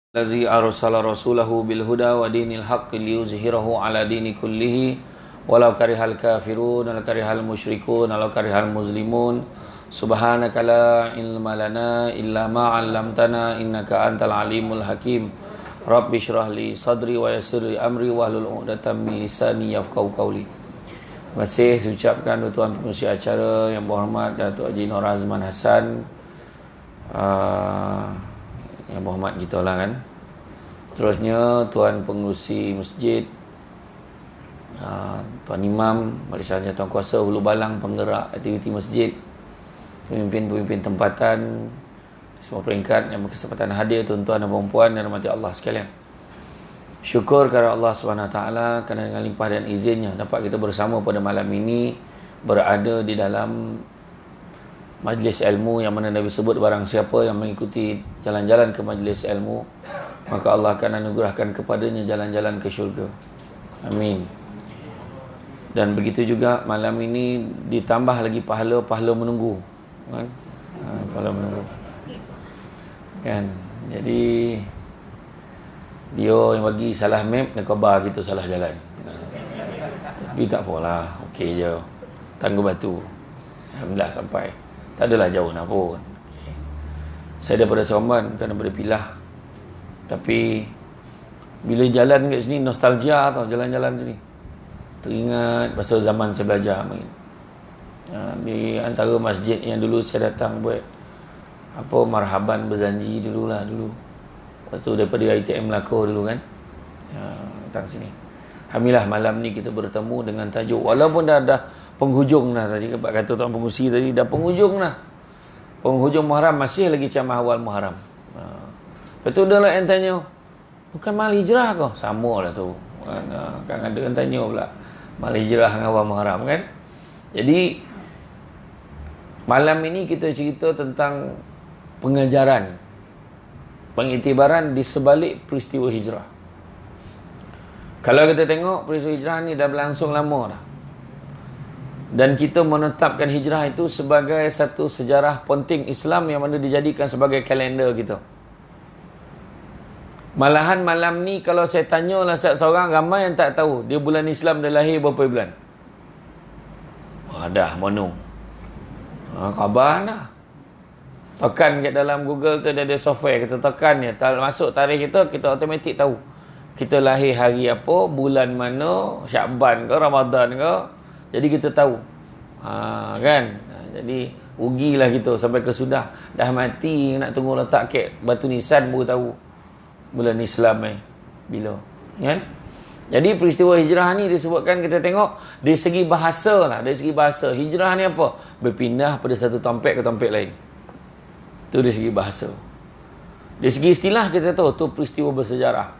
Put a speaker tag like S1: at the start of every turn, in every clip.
S1: Allazi arsala rasulahu bil huda wa dinil haqqi liyuzhirahu ala dini kullihi walau karihal kafirun walau karihal musyrikun walau karihal muslimun. Subhanaka la ilma lana illa ma 'allamtana innaka antal alimul hakim. Rabbi shrah li sadri wa yassir li amri wahlul 'uqdatam min lisani yafqahu qawli. Terima kasih saya ucapkan tuan pengurusi acara yang berhormat Datuk Haji Nur Azman Hassan, yang berhormat kita lah kan. Seterusnya tuan pengurusi masjid, tuan imam, barisannya tuan kuasa Hulu Balang, penggerak aktiviti masjid, pemimpin-pemimpin tempatan di semua peringkat yang berkesempatan hadir, tuan-tuan dan puan-puan dan rahmati Allah sekalian. Syukur kepada Allah SWT kerana dengan limpah dan izinnya dapat kita bersama pada malam ini berada di dalam majlis ilmu yang mana Nabi sebut barang siapa yang mengikuti jalan-jalan ke majlis ilmu maka Allah akan anugerahkan kepadanya jalan-jalan ke syurga. Amin. Dan begitu juga malam ini ditambah lagi pahala-pahala menunggu kan? Pahala menunggu kan. Jadi dia yang bagi salah map dan khabar kita salah jalan. Tapi tak apalah, okey je. Tangguh batu. Alhamdulillah sampai. Tak adalah jauh nak pun. Okay. Saya daripada Seremban kan daripada Pilah. Tapi bila jalan kat sini nostalgia tau, jalan-jalan sini. Teringat masa zaman saya belajar mungkin. Di antara masjid yang dulu saya datang buat marhaban berzanji dululah dulu. Lepas tu daripada ITM Melaka dulu kan. Datang sini. Alhamdulillah malam ni kita bertemu dengan tajuk walaupun dah penghujung dah tadi kata tuan pengurusi tadi dah penghujung dah. Penghujung Muharram masih lagi camah awal Muharram. Lepas tu dah lah yang tanya, bukan mal hijrah kau? Sama lah tu. Kan ada yang tanya pula. Mal hijrah dengan awal Muharram kan. Jadi malam ini kita cerita tentang pengajaran, pengiktibaran di sebalik peristiwa hijrah. Kalau kita tengok peristiwa hijrah ni dah berlangsung lama dah. Dan kita menetapkan hijrah itu sebagai satu sejarah penting Islam yang mana dijadikan sebagai kalender kita. Malahan malam ni kalau saya tanyalah seorang, ramai yang tak tahu dia bulan Islam dah lahir berapa bulan. Dah mono. Khabar dah. Tekan kat dalam Google tu ada software, kita tekan je, masuk tarikh kita automatik tahu. Kita lahir hari apa, bulan mana, Syakban ke, Ramadan ke. Jadi kita tahu. Kan? Jadi rugilah kita sampai ke sudah. Dah mati nak tunggu letak kek batu nisan baru tahu bulan Islam bila. Kan? Jadi peristiwa hijrah ni disebutkan kita tengok dari segi bahasa lah. Dari segi bahasa. Hijrah ni apa? Berpindah pada satu tempat ke tempat lain. Itu dari segi bahasa. Dari segi istilah kita tahu tu peristiwa bersejarah.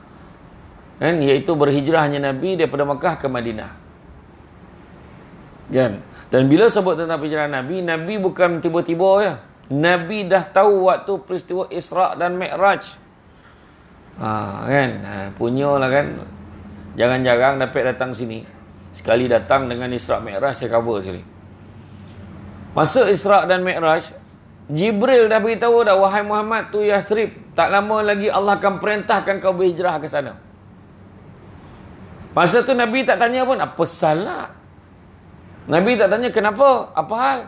S1: Kan? Iaitu berhijrahnya Nabi daripada Mekah ke Madinah. Kan? Dan bila sebut tentang perjalanan Nabi, Nabi bukan tiba-tiba ya. Nabi dah tahu waktu peristiwa Isra' dan Mi'raj. Kan? Punyalah kan. Jarang-jarang dapat datang sini. Sekali datang dengan Isra' Mi'raj, saya cover sekali. Masa Isra' dan Mi'raj, Jibril dah beritahu dah, wahai Muhammad tu Yathrib, tak lama lagi Allah akan perintahkan kau berhijrah ke sana. Masa tu Nabi tak tanya pun, apa salah? Nabi tak tanya kenapa? Apa hal?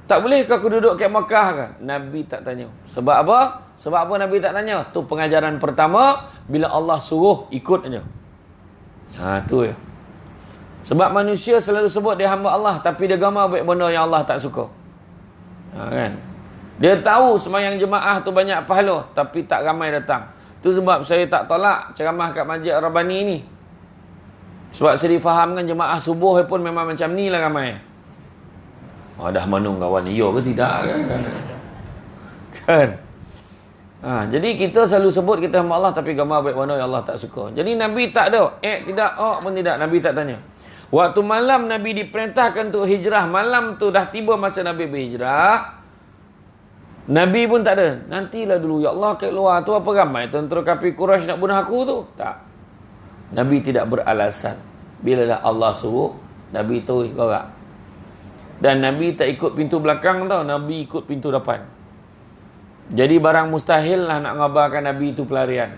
S1: Tak boleh ke aku duduk kat Mekah kan? Nabi tak tanya. Sebab apa? Sebab apa Nabi tak tanya? Tu pengajaran pertama, bila Allah suruh ikut aja. Tu ya. Sebab manusia selalu sebut dia hamba Allah, tapi dia gamar buat benda yang Allah tak suka. Kan? Dia tahu sembahyang jemaah tu banyak pahala, tapi tak ramai datang. Tu sebab saya tak tolak ceramah kat Masjid Rabbani ni. Sebab saya difahamkan jemaah subuh pun memang macam ni lah ramai. Dah menung kawan, iya ke tidak kan? Jadi kita selalu sebut kita hamba Allah, tapi gambar baik mana yang Allah tak suka. Jadi Nabi tak ada tidak, pun tidak. Nabi tak tanya. Waktu malam Nabi diperintahkan untuk hijrah, malam tu dah tiba masa Nabi berhijrah, Nabi pun tak ada. Nantilah dulu, ya Allah, kat luar tu apa ramai tentera kafir Quraisy nak bunuh aku tu? Tak. Nabi tidak beralasan. Bila dah Allah suruh, Nabi tu gerak. Dan Nabi tak ikut pintu belakang tau, Nabi ikut pintu depan. Jadi barang mustahil lah nak ngabarkan Nabi itu pelarian.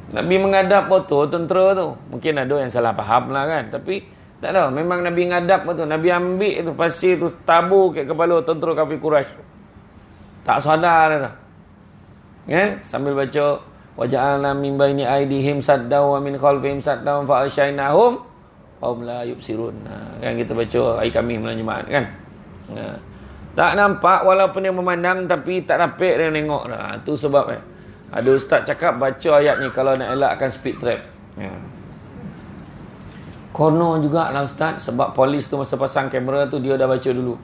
S1: Nabi menghadap betul tentera tu. Mungkin ada yang salah faham lah kan. Tapi tak tahu. Memang Nabi menghadap betul. Nabi ambil tu pasir tu tabur ke kepala tentera kafir Quraisy. Tak sadar dah. Kan? Sambil baca waja'alna min baini aidihim saddaw wa min khalfihim saddaw fa asyainahum hum la yubsirun. Kan kita baca ayat kami malam Jumaat kan. Tak nampak walaupun dia memandang tapi tak dapat dia tengok dah. Tu sebab ada ustaz cakap baca ayat ni kalau nak elakkan speed trap. Kono jugalah ustaz sebab polis tu masa pasang kamera tu dia dah baca dulu.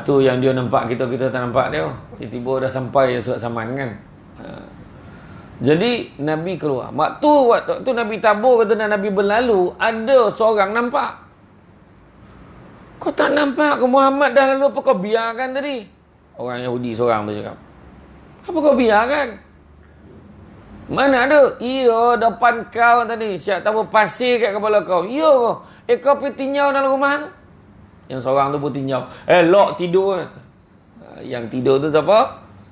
S1: Tu yang dia nampak kita tak nampak dia. Tiba-tiba dah sampai surat saman kan. Jadi Nabi keluar. Waktu Nabi tabur kata Nabi berlalu, ada seorang nampak. Kau tak nampak ke Muhammad dah lalu, apa kau biarkan tadi? Orang Yahudi seorang tu cakap. Apa kau biarkan? Mana ada? Iya, depan kau tadi. Siap tabur pasir kat kepala kau. Iya kau. Kau pergi tinjau dalam rumah tu. Yang seorang tu pun tinjau. Lok tidur. Yang tidur tu siapa?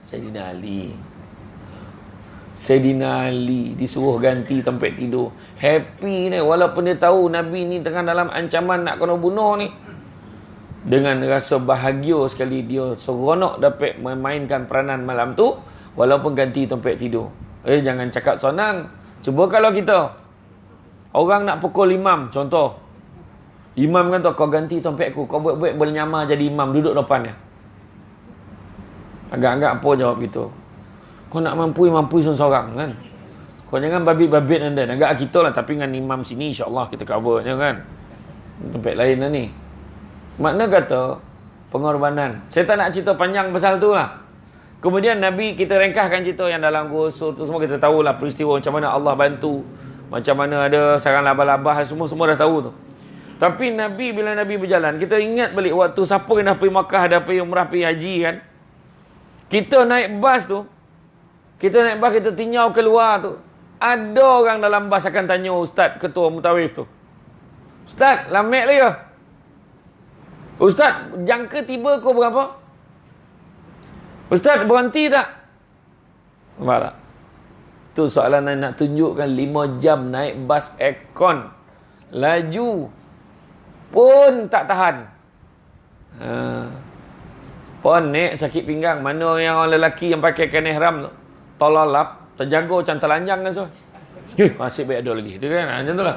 S1: Sayyidina Ali. Sayyidina Ali disuruh ganti tempat tidur. Happy ni. Walaupun dia tahu Nabi ni tengah dalam ancaman nak kena bunuh ni. Dengan rasa bahagia sekali dia seronok dapat memainkan peranan malam tu. Walaupun ganti tempat tidur. Jangan cakap senang. Cuba kalau kita orang nak pukul imam. Contoh imam kan tu, kau ganti tempat aku, kau buat-buat boleh nyamar jadi imam, duduk depan dia. Agak-agak apa jawab gitu. Kau nak mampu seorang kan. Kau jangan babit-babit anda. Agak kita lah, tapi dengan imam sini insyaAllah kita cover je kan. Tempat lain lah ni. Makna kata pengorbanan. Saya tak nak cerita panjang pasal tu lah. Kemudian Nabi, kita ringkaskan cerita yang dalam Gua Sur tu semua kita tahulah peristiwa macam mana Allah bantu, macam mana ada sarang labah-labah, semua dah tahu tu. Tapi Nabi, bila Nabi berjalan, kita ingat balik waktu siapa yang dah pergi Makkah, dah pergi umrah, pergi haji kan. Kita naik bas tu, kita tinjau keluar tu. Ada orang dalam bas akan tanya Ustaz Ketua Mutawif tu. Ustaz, lamek lagi ke? Ustaz, jangka tiba kau berapa? Ustaz, berhenti tak? Nampak tak? Tu soalan nak tunjukkan 5 jam naik bas aircon. Laju pun tak tahan. Ponek sakit pinggang. Mana yang orang lelaki yang pakai kain ihram tu, tolalap, terjaga macam telanjang kan so. Masih baik ada lagi. Tu kan? Macam tu lah.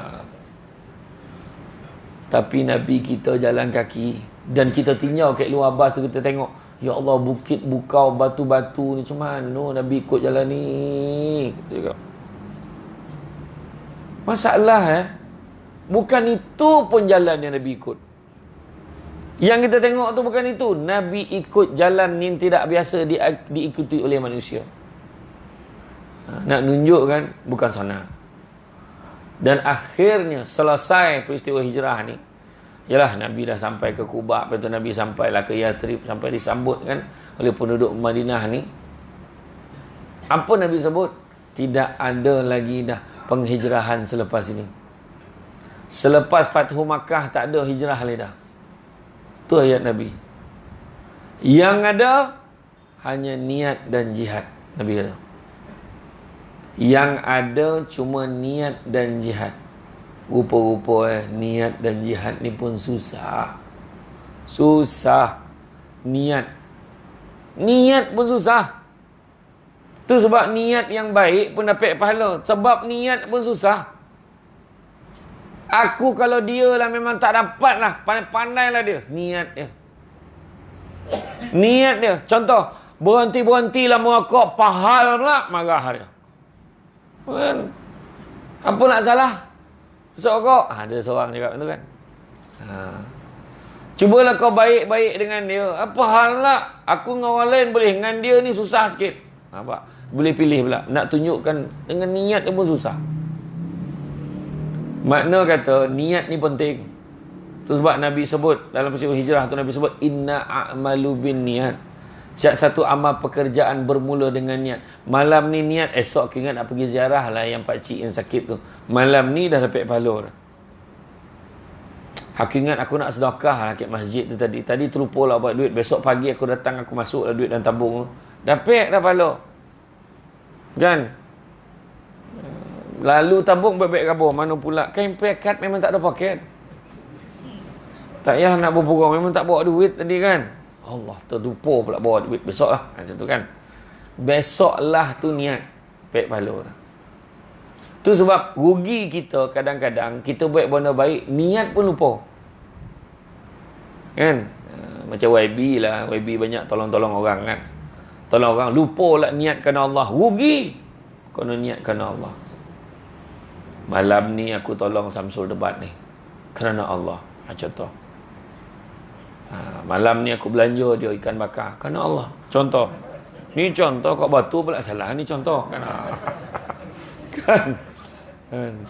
S1: Tapi Nabi kita jalan kaki. Dan kita tinjau kat luar bas tu, kita tengok, ya Allah, bukit bukau, batu-batu ni macam mana Nabi ikut jalan ni. Kita cakap, masalah bukan itu pun jalan yang Nabi ikut. Yang kita tengok tu bukan itu. Nabi ikut jalan yang tidak biasa diikuti oleh manusia. Nak nunjukkan bukan sana. Dan akhirnya selesai peristiwa hijrah ni, yalah Nabi dah sampai ke Kuba, lepas tu Nabi sampailah ke Yathrib, sampai disambut kan oleh penduduk Madinah ni. Apa Nabi sebut? Tidak ada lagi dah penghijrahan selepas ini. Selepas Fathu Makkah tak ada hijrah lagi dah. Tu ayat Nabi. Yang ada hanya niat dan jihad. Nabi kata, yang ada cuma niat dan jihad. Rupa-rupa niat dan jihad ni pun susah. Susah. Niat pun susah. Tu sebab niat yang baik pun dapat pahala. Sebab niat pun susah. Aku kalau dia lah memang tak dapat lah. Pandai lah dia. Niat dia. Contoh, berhenti lah merokok, pahal pula marah dia. Kan? Apa nak salah? Rokok. Ada seorang cakap tu kan. Cubalah kau baik-baik dengan dia. Apa hal lah? Aku dengan orang lain boleh. Dengan dia ni susah sikit. Nampak? Boleh pilih pula. Nak tunjukkan dengan niat dia pun susah. Makna kata niat ni penting. Itu sebab Nabi sebut dalam peristiwa hijrah tu, Nabi sebut inna a'malu bin niat. Setiap satu amal pekerjaan bermula dengan niat. Malam ni niat, esok aku ingat nak pergi ziarah lah yang pakcik yang sakit tu. Malam ni dah dapat pahala dah. Aku ingat aku nak sedekah lah kat masjid tu tadi. Tadi terlupa lah buat duit. Besok pagi aku datang, aku masuk lah duit dalam tabung tu. Dapat dah pahala. Kan? Lalu tabung bebek kabur. Mana pula? Kain pekat memang tak ada paket. Tak payah nak berpura. Memang tak bawa duit tadi kan? Allah, terlupa pula bawa duit. Besok lah. Macam tu kan? Besok lah tu niat. Pek pahala dah. Tu sebab rugi kita kadang-kadang kita buat benda baik, niat pun lupa. Kan? Macam YB lah. YB banyak tolong-tolong orang kan. Tolong orang, lupa lah niat kerana Allah. Rugi. Kena niat kerana Allah. Malam ni aku tolong Samsul debat ni. Kerana Allah. Contoh. Malam ni aku belanja dia ikan bakar. Kerana Allah. Contoh. Ni contoh, kok batu pula salah. Ni contoh. Kan?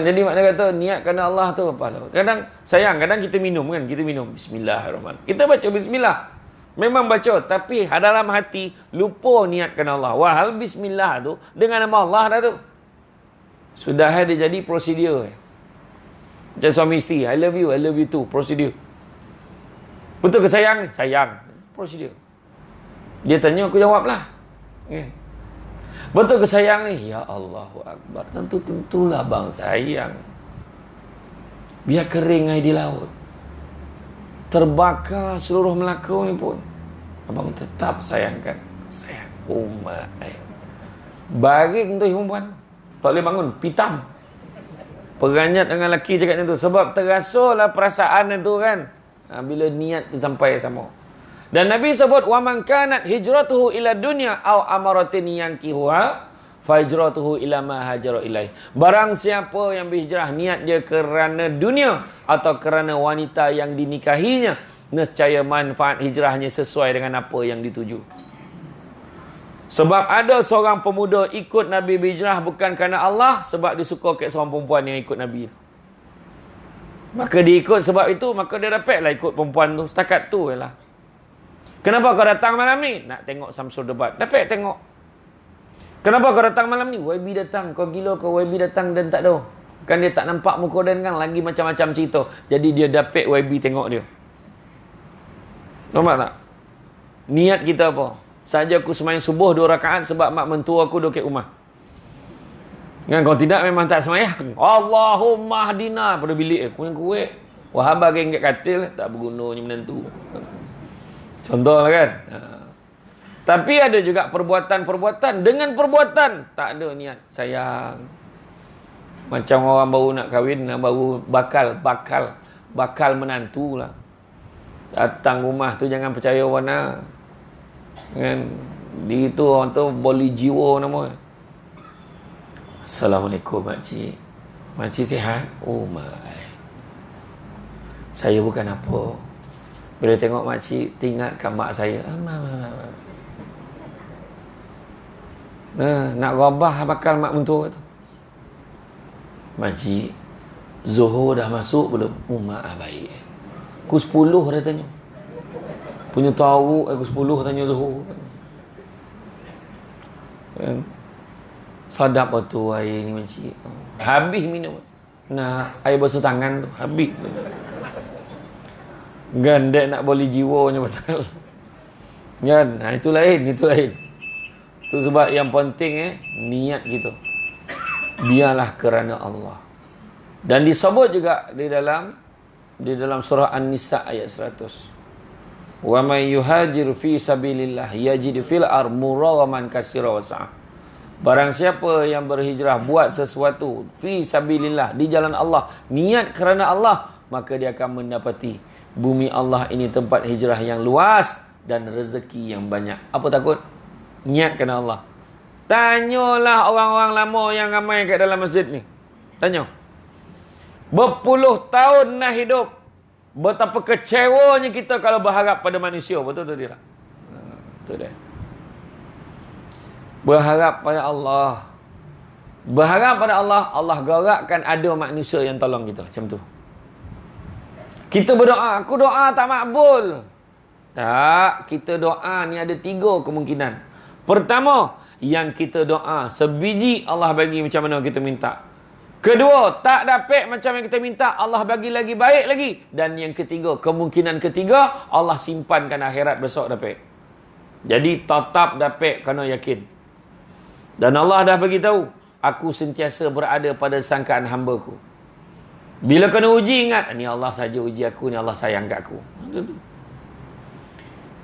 S1: Jadi makna kata niat kerana Allah tu apa? Kadang sayang, kadang kita minum kan, kita minum bismillahirrahmanirrahim. Kita baca bismillah. Memang baca tapi dalam hati lupa niat kerana Allah. Wahal bismillah tu dengan nama Allah dah tu. Sudah ada jadi prosedur. Macam suami isteri, I love you too, prosedur. Betul ke sayang? Sayang. Prosedur. Dia tanya aku jawablah. Kan? Betul ke sayang ni? Ya Allahu Akbar. Tentulah bang sayang. Biar kering air di laut. Terbakar seluruh Melaka ni pun. Abang tetap sayangkan. Sayang. Oh my. Baring tu perempuan. Tak boleh bangun. Pitam. Peranyat dengan lelaki cakap macam tu. Sebab terasalah perasaan itu kan. Bila niat tu sampai sama. Dan Nabi sebut wa man kanat hijratuhu ila dunya aw amaratin yankihuha fa hijratuhu ila ma hajara ilaih. Barang siapa yang berhijrah niat dia kerana dunia atau kerana wanita yang dinikahinya, nescaya manfaat hijrahnya sesuai dengan apa yang dituju. Sebab ada seorang pemuda ikut Nabi berhijrah bukan kerana Allah, sebab dia suka kat seorang perempuan yang ikut Nabi tu. Maka dia ikut sebab itu, maka dia dapatlah ikut perempuan tu. Setakat tu je lah. Kenapa kau datang malam ni? Nak tengok Samsul debat. Dapat tengok. Kenapa kau datang malam ni? YB datang. Kau gila kau YB datang dan tak ada. Kan dia tak nampak muka dan kan lagi macam-macam cerita. Jadi dia dapat YB tengok dia. Nampak tak? Niat kita apa? Saja aku semayang subuh 2 rakaat sebab mak mentua aku duduk kat rumah. Kan kalau tidak memang tak semayang. Allahumma hadina pada bilik aku yang kuat. Wahabah geng kat katil tak bergunanya menentu. Contohlah kan. Tapi ada juga perbuatan-perbuatan. Dengan perbuatan tak ada niat sayang. Macam orang baru nak kahwin, baru bakal menantu lah. Datang rumah tu jangan percaya warna. Kan? Di itu orang tu boli jiwa nama. Assalamualaikum makcik. Makcik sihat? Oh my. Saya bukan apa. Bila tengok makcik, ingatkan mak saya. Nak rabah bakal mak mentua tu. Makcik, Zuhur dah masuk belum? Mak baik. Pukul 10 dia tanya. Punya tahu, pukul 10 tanya Zuhur. Kan? Sadap tu air ni makcik. Habis minum. Nak air basuh tangan tu. Habis. Kan dek nak boleh jiwanya pasal. Kan? Itu lain. Tu sebab yang penting niat kita. Biarlah kerana Allah. Dan disebut juga di dalam surah An-Nisa ayat 100. Wa may yuhajir fi sabilillah yajid fil ar murawaman katsira wa sa'ah. Barang siapa yang berhijrah buat sesuatu fi sabilillah di jalan Allah, niat kerana Allah, maka dia akan mendapati bumi Allah ini tempat hijrah yang luas dan rezeki yang banyak. Apa takut? Niat kerana Allah. Tanyalah orang-orang lama yang ramai kat dalam masjid ni. Tanya. Berpuluh tahun nak hidup. Betapa kecewanya kita kalau berharap pada manusia. Betul tak tidak? Betul dah. Berharap pada Allah. Berharap pada Allah, Allah gerakkan ada manusia yang tolong kita. Macam tu. Kita berdoa, aku doa tak makbul. Tak, kita doa ni ada 3 kemungkinan. Pertama, yang kita doa sebiji Allah bagi macam mana kita minta. Kedua, tak dapat macam yang kita minta, Allah bagi lagi baik lagi. Dan yang ketiga, kemungkinan ketiga, Allah simpankan akhirat besok dapat. Jadi tetap dapat kena yakin. Dan Allah dah bagi tahu, aku sentiasa berada pada sangkaan hamba-Ku. Bila kena uji, ingat, ni Allah saja uji aku, ni Allah sayang kat aku.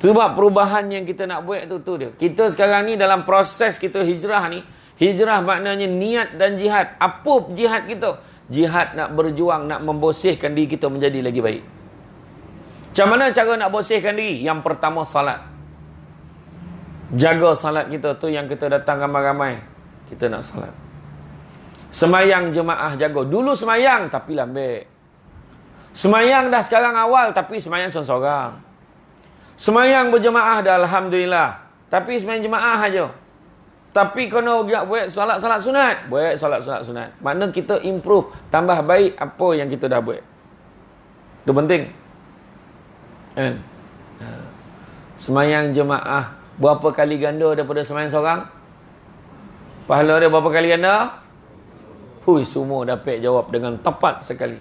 S1: Sebab perubahan yang kita nak buat tu dia. Kita sekarang ni dalam proses kita hijrah ni. Hijrah maknanya niat dan jihad. Apa jihad kita? Jihad nak berjuang, nak membersihkan diri kita menjadi lagi baik. Macam mana cara nak bersihkan diri? Yang pertama, salat. Jaga salat kita tu yang kita datang ramai-ramai. Kita nak salat. Semayang jemaah jaga. Dulu semayang tapi lambat. Semayang dah sekarang awal tapi semayang seorang-seorang. Semayang berjemaah dah alhamdulillah. Tapi semayang jemaah aja. Tapi kena buat solat-solat sunat. Buat solat-solat sunat. Makna kita improve, tambah baik apa yang kita dah buat. Itu penting. Kan? Semayang jemaah berapa kali ganda daripada semayang seorang? Pahala dia berapa kali ganda? Hui, semua dapat jawab dengan tepat sekali.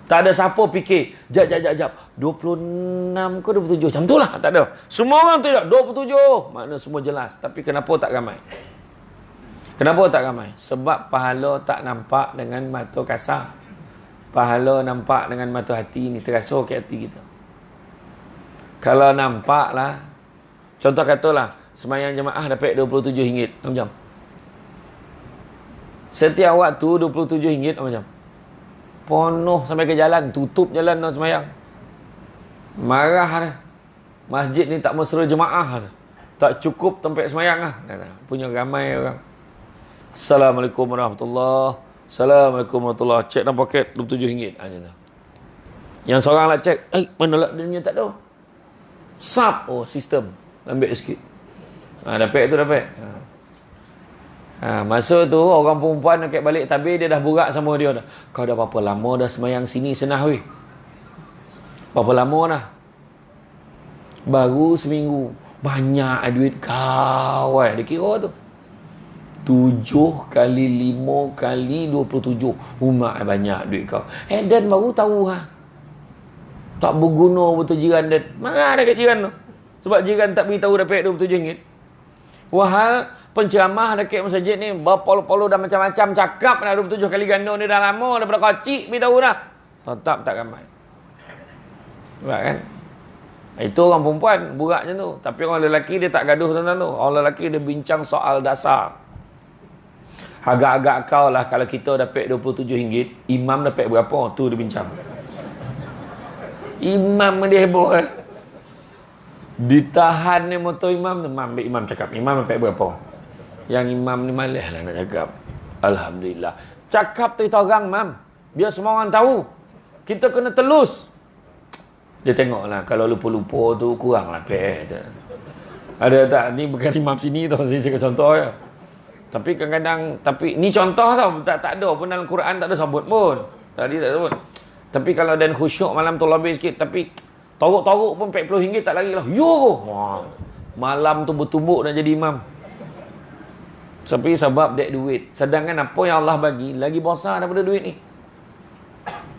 S1: Tak ada siapa fikir, jap. 26 ke 27? Macam tu lah. Tak ada. Semua orang tu 27. Makna semua jelas. Tapi kenapa tak ramai? Kenapa tak ramai? Sebab pahala tak nampak dengan mata kasar. Pahala nampak dengan mata hati ni. Terasa ke hati kita. Kalau nampak lah. Contoh katalah, semayang jemaah dapat RM27. Macam. Setiap waktu RM27 macam. Penuh sampai ke jalan, tutup jalan nak semayang. Marah dah. Masjid ni tak mesra jemaah dah. Tak cukup tempat semayang lah. Punya ramai orang. Assalamualaikum warahmatullahi. Assalamualaikum warahmatullahi. Cek dalam poket RM27. Yang seorang lah cek, mana lah dunia tak ada. Sap. Oh, sistem. Ambil sikit. Dapat tu dapat. Masa tu orang perempuan nak balik tabir, dia dah burak sama dia dah. Kau dah berapa lama dah semayang sini senah weh? Berapa lama dah? Baru seminggu. Banyak duit kau. Dia kira tu 7 kali 5 kali 27. Umat banyak duit kau. Dan baru tahu tak berguna betul jiran dan marah dekat jiran tu. Sebab jiran tak beritahu dapat RM27. Wahal penceramah dekat masjid ni berpolo-polo dah macam-macam cakap dah 27 kali ganda ni dah lama daripada kecil beritahu dah. Tetap tak ramai. Nampak kan? Itu orang perempuan burak macam tu. Tapi orang lelaki dia tak gaduh tentang tu. Orang lelaki dia bincang soal dasar. Agak-agak kau lah kalau kita dapat RM27, imam dapat berapa? Tu dia bincang. Imam dia heboh Ditahan ni motor imam tu. Imam cakap, imam dapat berapa? Yang imam ni malas lah nak cakap. Alhamdulillah. Cakap tu orang, mam. Biar semua orang tahu. Kita kena telus. Dia tengok lah. Kalau lupa-lupa tu, kurang lah pek. Ada tak? Ni bukan imam sini tau. Saya cakap contoh je. Tapi kadang-kadang, ni contoh tau. Tak ada pun dalam Quran, tak ada sebut pun. Tadi tak sebut. Tapi kalau dan khusyuk malam tu lebih sikit. Tapi toruk-toruk pun RM40 tak lagi lah. Yo! Malam tu bertumbuk nak jadi imam. Tapi sebab dek duit. Sedangkan apa yang Allah bagi lagi besar daripada duit ni.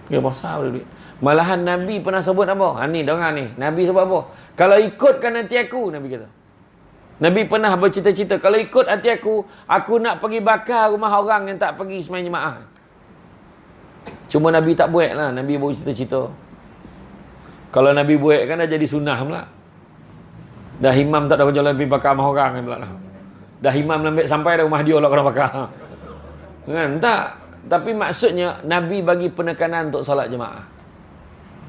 S1: Lagi besar daripada duit. Malahan Nabi pernah sebut apa? Ni dengar ni. Nabi sebut apa? Kalau ikutkan hati aku, Nabi kata. Nabi pernah bercita-cita, kalau ikut hati aku nak pergi bakar rumah orang yang tak pergi semayang jemaah. Cuma Nabi tak buat lah. Nabi bercita-cita. Kalau Nabi buat kan dah jadi sunnah pula. Dah imam tak ada jalan pergi bakar rumah orang kan pula lah. Dah imam lambat sampai dah rumah dia lah kena bakar. Kan? Tak. Tapi maksudnya, Nabi bagi penekanan untuk solat jemaah.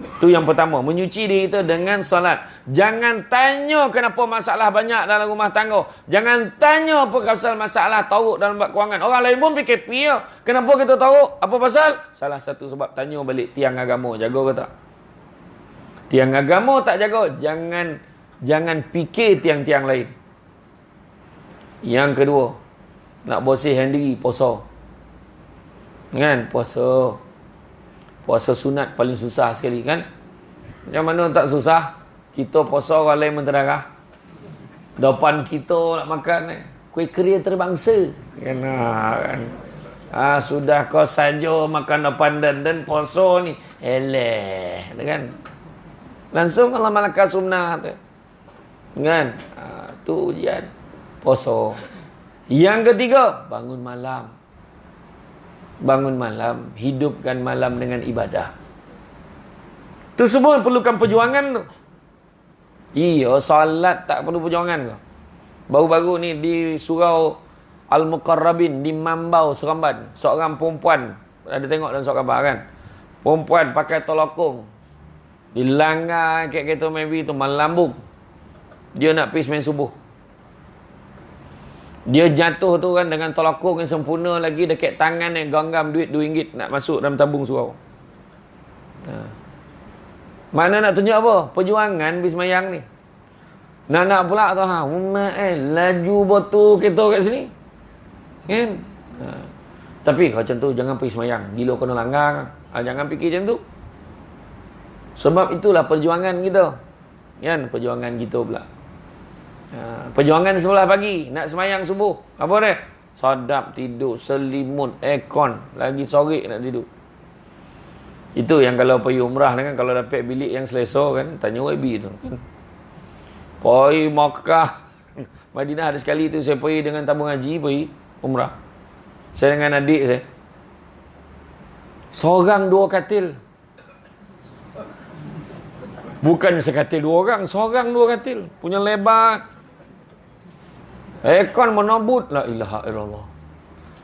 S1: Itu yang pertama. Menyuci diri kita dengan solat. Jangan tanya kenapa masalah banyak dalam rumah tangga. Jangan tanya apa pasal masalah tauk dalam kewangan. Orang lain pun fikir, pia. Kenapa kita tauk? Apa pasal? Salah satu sebab tanya balik tiang agama. Jaga ke tak? Tiang agama tak jaga. Jangan fikir tiang-tiang lain. Yang kedua, nak bersihkan diri, puasa. Kan? Puasa sunat paling susah sekali kan? Macam mana tak susah? Kita puasa orang lain menterdarah. Depan kita nak makan kuih kering terbangsa. Kan? Sudah kau saja makan depan dan puasa ni. Kan? Langsung Allah malakah sunnah tu. Kan? tu ujian. Poso. Yang ketiga, bangun malam. Bangun malam, hidupkan malam dengan ibadah. Tu semua perlukan perjuangan tu. Iya, salat tak perlu perjuangan ke? Baru-baru ni di surau Al-Muqarrabin di Mambau, Seremban, seorang perempuan, ada tengok dalam surat khabar kan? Perempuan pakai tolakung, dilanggar kereta Mavi tu, melambung. Dia nak pergi sembang subuh. Dia jatuh tu kan dengan tolakung yang sempurna lagi, dekat tangan yang genggam duit RM2 nak masuk dalam tabung surau. Mana nak tunjuk apa? Perjuangan pergi semayang ni. Nak pula tu laju botol kereta kat sini. Kan? Tapi kalau macam tu jangan pergi semayang. Gila kena langgar. Jangan fikir macam tu. Sebab itulah perjuangan kita. Kan? Perjuangan kita pula. Perjuangan sebelah pagi. Nak semayang subuh. Apa dia? Sadap tidur. Selimut. Aircon. Lagi sore nak tidur. Itu yang kalau pergi umrah kan, kalau dapat bilik yang selesa kan, tanya YB tu kan. Pergi Makkah, Madinah ada sekali tu saya pergi dengan tabung haji, pergi umrah. Saya dengan adik saya. Seorang 2 katil. Bukan sekatil 2 orang, seorang 2 katil. Punya lebar. Aircon menobut, la ilaha illallah.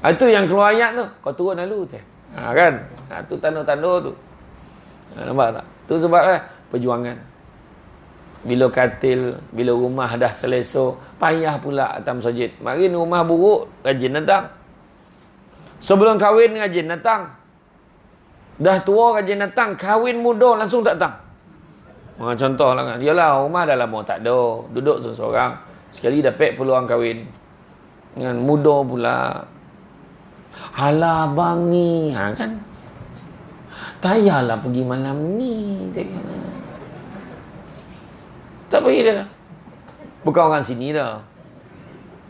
S1: Itu yang keluar ayat tu, kau turun lalu teh. Kan? Tu tanda-tanda tu. Nampak tak? Tu sebab perjuangan. Bila katil, bila rumah dah selesa, payah pula atam masjid. Mari rumah buruk, rajin datang. Sebelum kahwin rajin datang. Dah tua rajin datang, kahwin muda langsung tak datang. Contoh lah kan. Yalah, rumah dah lama tak ada, duduk seorang-seorang. Sekali dapat peluang kahwin. Dengan muda pula. Halah abang ni, kan? Tak payahlah pergi malam ni. Tak pergi dah. Bukan orang sini dah.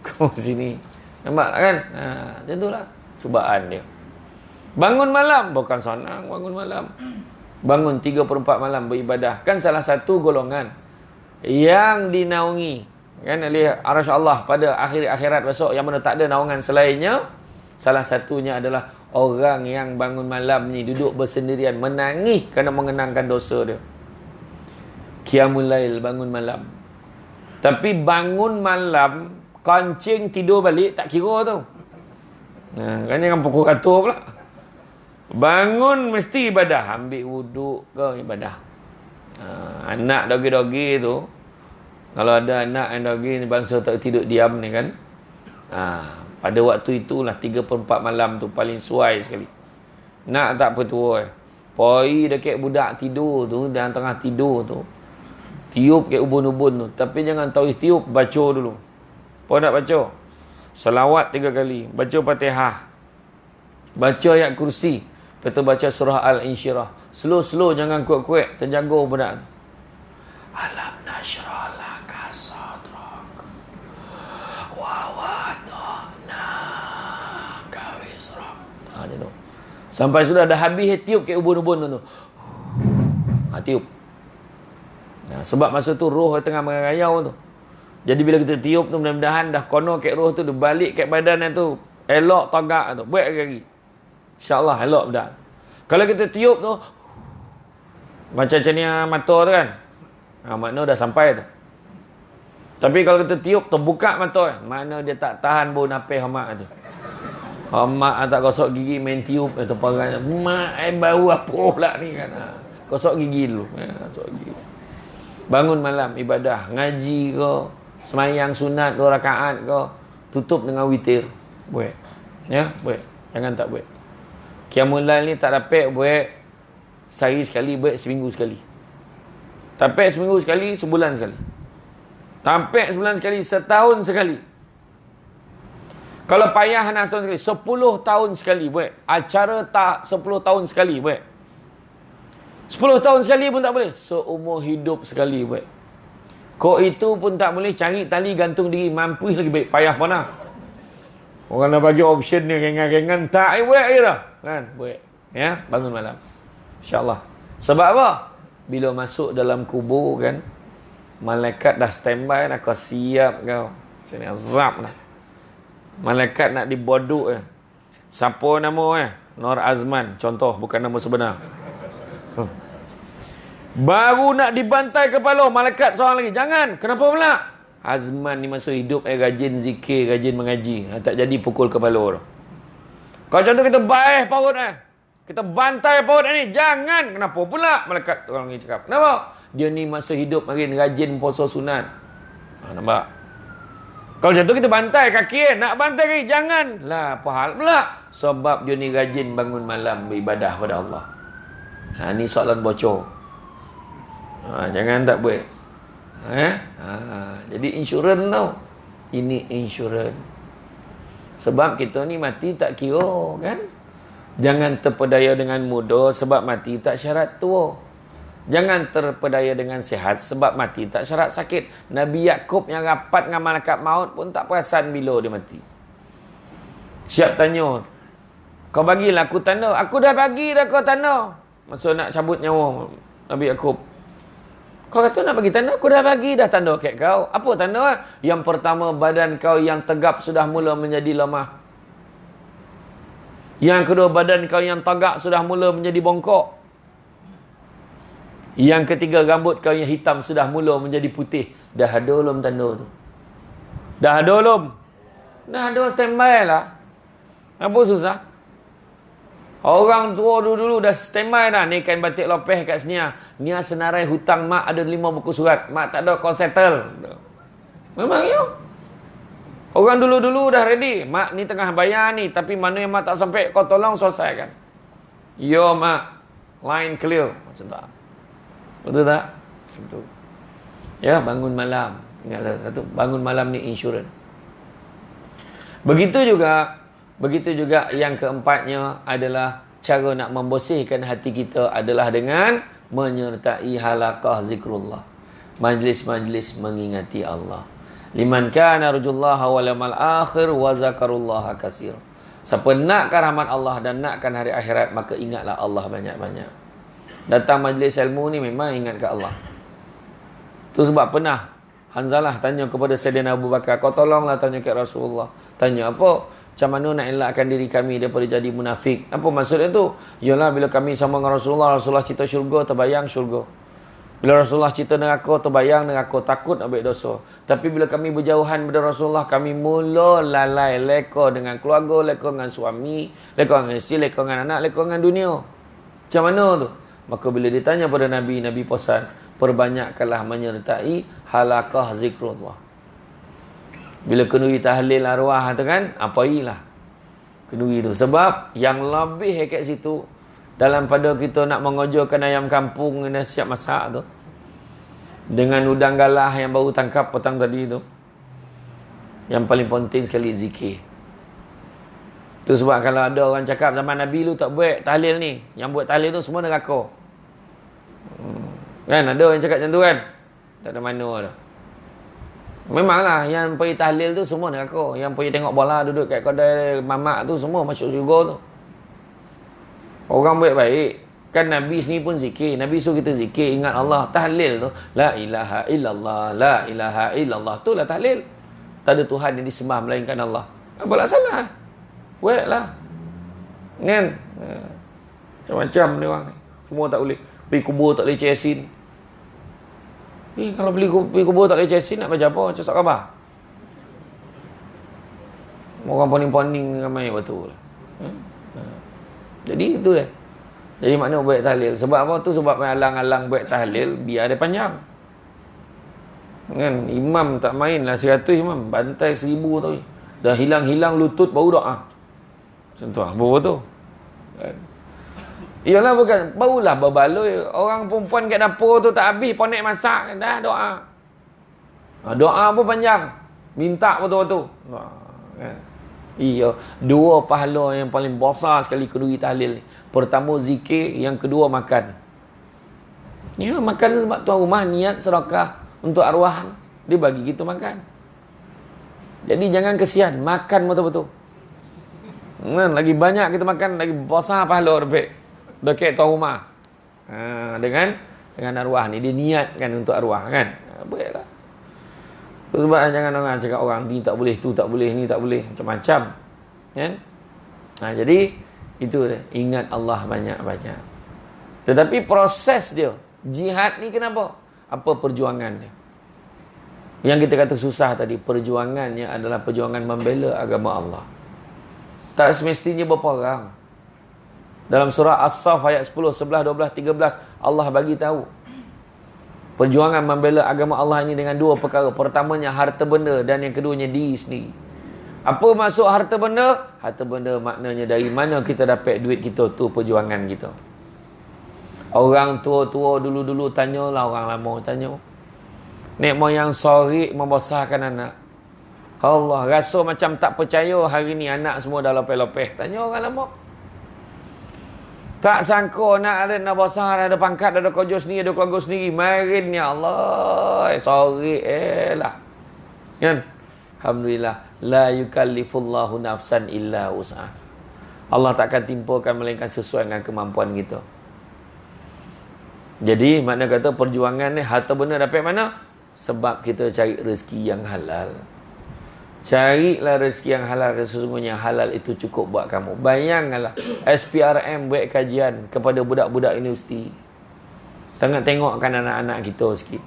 S1: Bukan orang sini. Nampak kan? Macam itulah cubaan dia. Bangun malam. Bukan senang bangun malam. Bangun 3/4 malam beribadah. Kan salah satu golongan yang dinaungi kan oleh arasy Allah pada akhir akhirat besok, yang mana tak ada naungan selainnya. Salah satunya adalah orang yang bangun malam ni duduk bersendirian, menangis kerana mengenangkan dosa dia. Qiyamul lail, bangun malam. Tapi bangun malam, kancing tidur balik, tak kira tu. Kan jangan pukul rata pula. Bangun mesti ibadah. Ambil wuduk ke ibadah. Anak dogi-dogi tu, kalau ada anak yang dogi ni, bangsa tak tidur diam ni kan. Pada waktu itulah 3/4 malam tu paling suai sekali. Nak tak petua poi dekat budak tidur tu, dan tengah tidur tu, tiup ke ubun-ubun tu. Tapi jangan tahu tiup, baca dulu. Apa nak baca? Selawat 3 kali, baca Fatihah, baca ayat kursi, lepas tu baca surah Al-Insyirah. Slow-slow, jangan kuat-kuat, terjaga budak tu. Alam nashrah laka sadrak wa wada'na ka wizrak. Macam tu. Sampai sudah dah habis, tiup ke ubun-ubun tu. Tiup. Sebab masa tu roh tengah merayau tu. Jadi bila kita tiup tu, mudah-mudahan dah kono ke roh tu, dia balik ke badan tu, elok tagak tu, buat lagi. InsyaAllah elok dah. Kalau kita tiup tu macam ni mata tu kan, makna dah sampai tu. Tapi kalau kita tiup terbuka mata, mana dia tak tahan bau napis hamak tu. Hamak tak gosok gigi, main tiup tu parang, mak bau apa pula ni kan. Gosok gigi dulu, gosok gigi. Bangun malam ibadah, ngaji ke, semayang sunat 2 rakaat ke, tutup dengan witir. Buat. Ya, buat. Jangan tak buat. Qiyamul lail ni tak dapat buat sehari sekali, buat seminggu sekali. Tampek seminggu sekali, sebulan sekali. Tampek sebulan sekali, setahun sekali. Kalau payah nak setahun sekali, 10 tahun sekali buat. Acara tak 10 tahun sekali buat. 10 tahun sekali pun tak boleh. Seumur hidup sekali buat. Kok itu pun tak boleh, cari tali gantung diri, mampu lagi baik. Payah mana? Orang nak bagi option ni ringan-ringan, tak buat je dah. Kan? Buat. Ya, bangun malam. InsyaAllah. Sebab apa? Bila masuk dalam kubur kan, Malaikat dah standby dah, kau siap kau. Sini azab dah. Malaikat nak diboduk Siapa nama Nur Azman, contoh, bukan nama sebenar. Baru nak dibantai kepala, malaikat seorang lagi. Jangan, kenapa pula? Azman ni masa hidup rajin zikir, rajin mengaji. Tak jadi pukul kepala tu. Kalau contoh kita baih paut kita bantai paut ni, jangan. Kenapa pula? Malaikat seorang lagi cakap. Kenapa? Dia ni masa hidup makin rajin puasa sunat. Nampak? Kalau contoh kita bantai kaki, nak bantai kaki, jangan. Lah, apa hal pula? Sebab dia ni rajin bangun malam beribadah pada Allah. Ni soalan bocor. Jangan tak buat. Jadi insurans tau. Ini insurans. Sebab kita ni mati tak kira, kan? Jangan terpedaya dengan muda sebab mati tak syarat tua. Jangan terpedaya dengan sihat sebab mati tak syarat sakit. Nabi Yakub yang rapat dengan malaikat maut pun tak perasan bila dia mati. Siap tanya, kau bagilah aku tanda. Aku dah bagi dah kau tanda. Masa nak cabut nyawa Nabi Yakub. Kau kata nak bagi tanda, aku dah bagi dah tanda kat kau. Apa tanda? Yang pertama, badan kau yang tegap sudah mula menjadi lemah. Yang kedua, badan kau yang tegak sudah mula menjadi bongkok. Yang ketiga, rambut kau yang hitam sudah mula menjadi putih. Dah ada belum tanda tu? Dah ada belum? Dah ada, standby lah. Apa susah? Orang tua dulu dah standby dah. Ni kain batik lopeh kat sini. Ni senarai hutang mak ada 5 buku surat. Mak tak ada, kau settle. Memang ya. Orang dulu dah ready. Mak ni tengah bayar ni. Tapi mana yang mak tak sampai, kau tolong selesaikan. Ya mak. Line clear. Macam tak. Betul tak? Betul. Ya, bangun malam. Ingat satu, bangun malam ni insurans. Begitu juga yang keempatnya adalah cara nak membersihkan hati kita adalah dengan menyertai halaqah zikrullah. Majlis-majlis mengingati Allah. Liman kana arjullaha wal yawmal akhir wa zakarullaha katsira. Siapa nakkan rahmat Allah dan nakkan hari akhirat, maka ingatlah Allah banyak-banyak. Datang majlis ilmu ni memang ingat ke Allah. Tu sebab pernah Hanzalah tanya kepada Sayyidina Abu Bakar, kau tolonglah tanya ke Rasulullah. Tanya apa? Macam mana nak elakkan diri kami daripada jadi munafik? Apa maksudnya tu? Yalah, bila kami sama dengan Rasulullah, Rasulullah cerita syurga, terbayang syurga. Bila Rasulullah cerita neraka, terbayang neraka, takut ambil dosa. Tapi bila kami berjauhan daripada Rasulullah, kami mula lalai, leka dengan keluarga, leka dengan suami, leka dengan isteri, leka dengan anak, leka dengan dunia. Macam mana tu? Maka bila ditanya pada Nabi, Nabi pesan, perbanyakkanlah menyertai halaqah zikrullah. Bila kenduri tahlil arwah tu kan, apailah kenduri tu. Sebab yang lebih kat situ, dalam pada kita nak mengojokan ayam kampung yang siap masak tu, dengan udang galah yang baru tangkap petang tadi tu, yang paling penting sekali zikir. Tu sebab kalau ada orang cakap zaman Nabi lu tak buat tahlil ni, yang buat tahlil tu semua neraka. Kan ada yang cakap macam tu kan? Tak ada mana dah. Memanglah yang pergi tahlil tu semua neraka. Yang pergi tengok bola duduk kat kedai mamak tu semua masuk syurga tu. Orang baik-baik. Kan Nabi sendiri pun zikir. Nabi suruh kita zikir, ingat Allah. Tahlil tu, la ilaha illallah, la ilaha illallah. Itulah tahlil. Tak ada Tuhan yang disembah melainkan Allah. Apalah salah? Buatlah. Kan? Macam-macam ni orang ni. Semua tak boleh. Pergi kubur tak boleh baca Yasin. Kalau pergi kubur tak boleh baca Yasin, nak baca apa? Baca surat khabar. Orang poning-poning ramai betul. Jadi itu dah. Jadi makna buat tahlil. Sebab apa tu? Sebab alang-alang buat tahlil biar dia panjang. Kan? Imam tak main lah 100 imam. Bantai 1000 tu. Dah hilang-hilang lutut baru doa. Macam tu lah. Baru tu. Kan? Iyalah bukan. Barulah berbaloi. Orang perempuan kat dapur tu tak habis. Ponek masak. Dah doa. Doa pun panjang. Minta betul-betul. Kan? Iya. 2 pahala yang paling besar sekali kenduri tahlil ni. Pertama zikir. Yang kedua makan. Ya, makan sebab tuan rumah niat sedekah untuk arwah. Dia bagi kita makan. Jadi jangan kesian. Makan betul-betul. Lagi banyak kita makan, lagi besar pahala dapat. Dekat tuan rumah. Dengan arwah ni. Dia niatkan untuk arwah kan. Baiklah. Sebab jangan orang cakap orang ni tak boleh, tu tak boleh, ni tak boleh, macam-macam. Kan? Jadi itu dia. Ingat Allah banyak-banyak. Tetapi proses dia, jihad ni kenapa? Apa perjuangan dia? Yang kita kata susah tadi, perjuangannya adalah perjuangan membela agama Allah. Tak semestinya berperang. Dalam surah As-Saff ayat 10, 11, 12, 13 Allah bagi tahu perjuangan membela agama Allah ini dengan dua perkara. Pertamanya harta benda dan yang keduanya diri sendiri. Apa maksud harta benda? Harta benda maknanya dari mana kita dapat duit kita, tu perjuangan kita. Orang tua-tua dulu-dulu tanyalah orang lama tanya. Nek moyang sorik membesarkan anak. Allah rasa macam tak percaya hari ni anak semua dah lopeh-lopeh. Tanya orang lama. Tak sangka nak besar, ada pangkat, ada kerja sendiri, ada keluarga sendiri. Marin ya Allah. Sorry lah. Kan? Alhamdulillah. La yukallifullahu nafsan illa wus'ah. Allah takkan timpakan melainkan sesuai dengan kemampuan kita. Jadi makna kata perjuangan ni harta benda dapat mana? Sebab kita cari rezeki yang halal. Carilah rezeki yang halal. Sesungguhnya halal itu cukup buat kamu. Bayangkanlah SPRM buat kajian kepada budak-budak universiti. Tengokkan anak-anak kita sikit.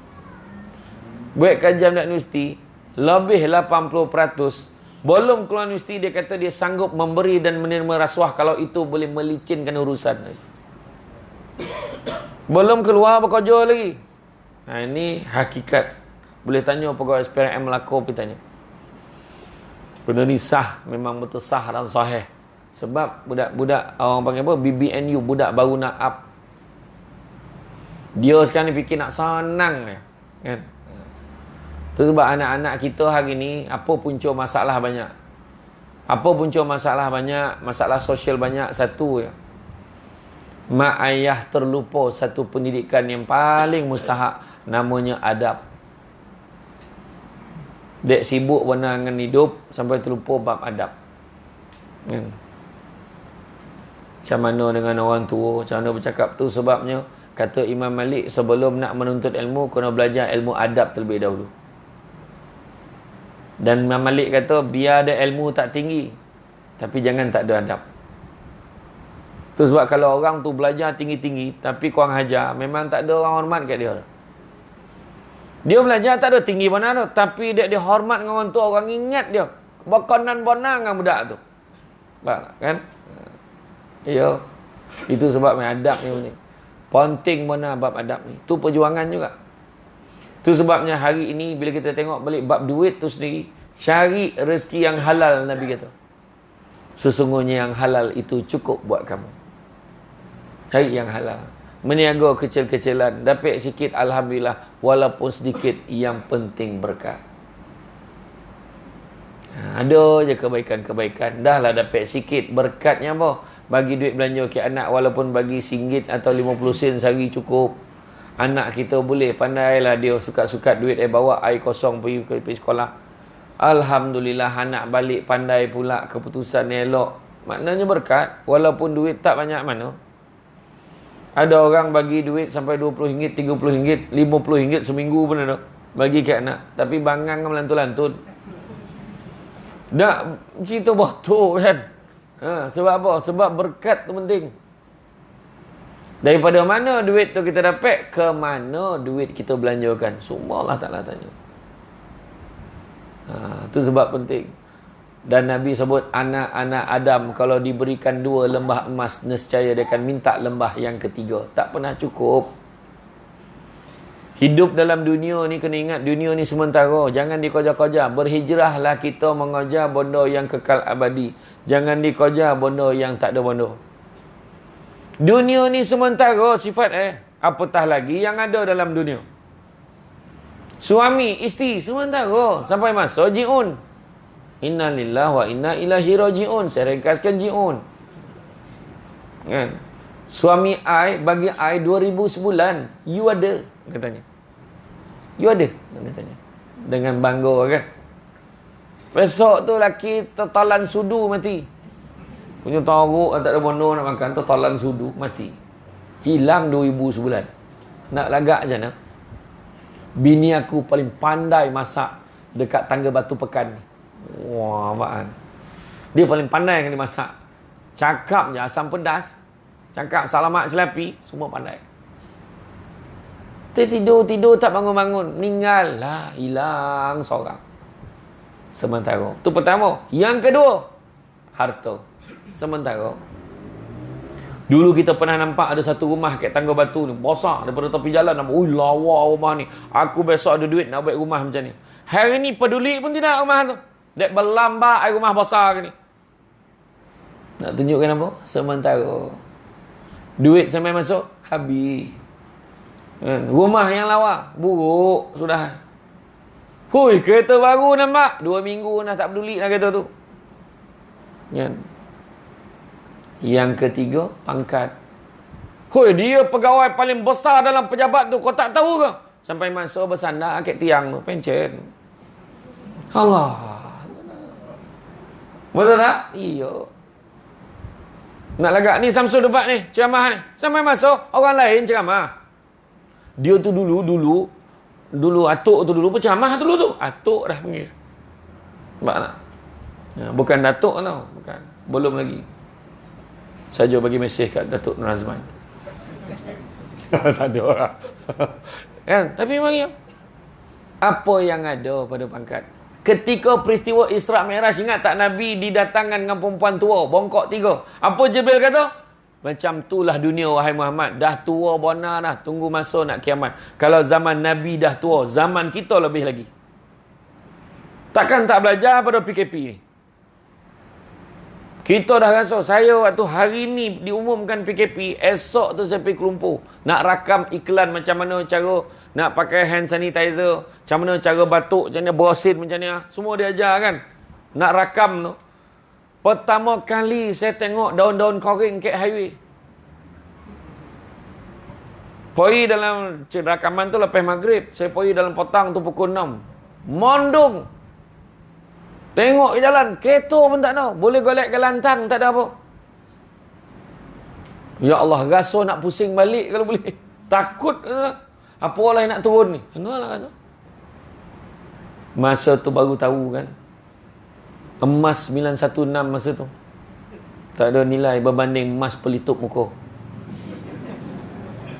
S1: Buat kajian budak universiti, lebih 80% belum keluar universiti dia kata dia sanggup memberi dan menerima rasuah kalau itu boleh melicinkan urusan. Belum keluar bekerja lagi. Ini hakikat. Boleh tanya pegawai SPRM Melaka pergi tanya. Benda ni sah, memang betul sah dan sahih. Sebab budak-budak orang panggil apa? BBNU, budak baru nak up. Dia sekarang ni fikir nak senang kan. Itu sebab anak-anak kita hari ni apa punca masalah banyak. Apa punca masalah banyak? Masalah sosial banyak. Satu ya. Mak ayah terlupa satu pendidikan yang paling mustahak, namanya adab. Dek sibuk warna dengan hidup sampai terlupa bab adab. Kan? Macam mana dengan orang tua, macam mana bercakap tu sebabnya kata Imam Malik sebelum nak menuntut ilmu kena belajar ilmu adab terlebih dahulu. Dan Imam Malik kata biar ada ilmu tak tinggi tapi jangan tak ada adab. Tu sebab kalau orang tu belajar tinggi-tinggi tapi kurang hajar, memang tak ada orang hormat kat dia. Dia belajar tak ada tinggi mana tu, tapi dia hormat dengan orang tua, orang ingat dia. Berkonan bonang dengan budak tu. Faham tak? Kan? Ya. Itu sebab adab ni. Penting mana bab adab ni. Tu perjuangan juga. Tu sebabnya hari ini bila kita tengok balik bab duit tu sendiri, cari rezeki yang halal Nabi kata. Sesungguhnya yang halal itu cukup buat kamu. Cari yang halal. Meniaga kecil-kecilan, dapat sikit alhamdulillah, walaupun sedikit, yang penting berkat. Ada je kebaikan-kebaikan, dah lah dapat sikit, berkatnya apa? Bagi duit belanja ke anak, walaupun bagi RM1 atau 50 sen sehari cukup. Anak kita boleh, pandailah dia sukat-sukat duit, bawa air kosong pergi sekolah. Alhamdulillah, anak balik pandai pula, keputusan elok. Maknanya berkat, walaupun duit tak banyak mana. Ada orang bagi duit sampai RM20, RM30, RM50 seminggu pun ada. Bagi ke anak. Tapi bangang melantun-lantun. Tak cerita botol kan. Sebab apa? Sebab berkat tu penting. Daripada mana duit tu kita dapat, ke mana duit kita belanjakan. Semua Allah Ta'ala tanya. Itu sebab penting. Dan Nabi sebut anak-anak Adam kalau diberikan 2 lembah emas, nescaya dia akan minta lembah yang ketiga. Tak pernah cukup. Hidup dalam dunia ni kena ingat dunia ni sementara. Jangan dikojar-kojar. Berhijrahlah kita mengejar benda yang kekal abadi. Jangan dikojar benda yang tak ada benda. Dunia ni sementara sifat apatah lagi yang ada dalam dunia. Suami, isteri sementara sampai masa ji'un. Inna lillahi wa inna ilaihi raji'un. Saya ringkaskan ji'un. Kan? Suami I bagi I 2,000 sebulan. You ada? Katanya. You ada? Katanya. Dengan bangga kan? Besok tu laki tertalan sudu mati. Punya taruk tak ada bono nak makan, tertalan sudu mati. Hilang 2,000 sebulan. Nak lagak je nak. Bini aku paling pandai masak. dekat tangga batu pekan ni. Wah, apaan. Dia paling pandai kan dia masak. Cakap je asam pedas, cakap salamat selapi, semua pandai. Tidur tak bangun-bangun, meninggal lah, hilang seorang. Sementara tu pertama. Yang kedua, harta. Sementara dulu kita pernah nampak ada satu rumah kat tangga batu ni, besar daripada tepi jalan, nampak, ui lawa rumah ni, aku besok ada duit nak buat rumah macam ni. Hari ni peduli pun tidak rumah tu. Dek berlambak rumah besar ni. Nak tunjukkan apa? Sementara duit sampai masuk, habis. Rumah yang lawa, buruk sudah. Hui, kereta baru nampak, 2 minggu dah tak peduli dah kereta tu. Yang ketiga, pangkat. Hui, dia pegawai paling besar dalam pejabat tu, kau tak tahu ke? Sampai masuk bersandar kat tiang tu, pencen. Allah. Betul tak? Iya. Nak lagak ni Samsul debat ni, ceramah ni. Sampai masuk orang lain ceramah. Dia tu dulu atuk tu dulu penceramah dulu tu. Atuk dah panggil. Nampak tak? Bukan datuk tau, bukan. Belum lagi. Saja bagi mesej kat Datuk Nur Azman. Tak ada lah. Kan? Tapi memang apa yang ada pada pangkat. Ketika peristiwa Isra' Mi'raj, ingat tak Nabi didatangkan dengan perempuan tua, bongkok 3. Apa Jibril kata? Macam itulah dunia wahai Muhammad. Dah tua bona dah, tunggu masa nak kiamat. Kalau zaman Nabi dah tua, zaman kita lebih lagi. Takkan tak belajar pada PKP ni? Kita dah rasa, saya waktu hari ni diumumkan PKP, esok tu saya pergi Kelumpu. Nak rakam iklan macam mana cara nak pakai hand sanitizer, macam mana cara batuk, macam mana bersin macam ni. Semua dia ajar kan. Nak rakam tu. Pertama kali saya tengok daun-daun kering kat highway. Pergi dalam rakaman tu lepas maghrib. Saya pergi dalam petang tu pukul 6. Mondong. Tengok ke jalan, kereta pun tak ada. Boleh golek ke lantang, tak ada apa. Ya Allah, rasa nak pusing balik kalau boleh. Takut. Apa lah yang nak turun ni? Kenapa lah rasa? Masa tu baru tahu kan. Emas 916 masa tu tak ada nilai berbanding emas pelitup muka.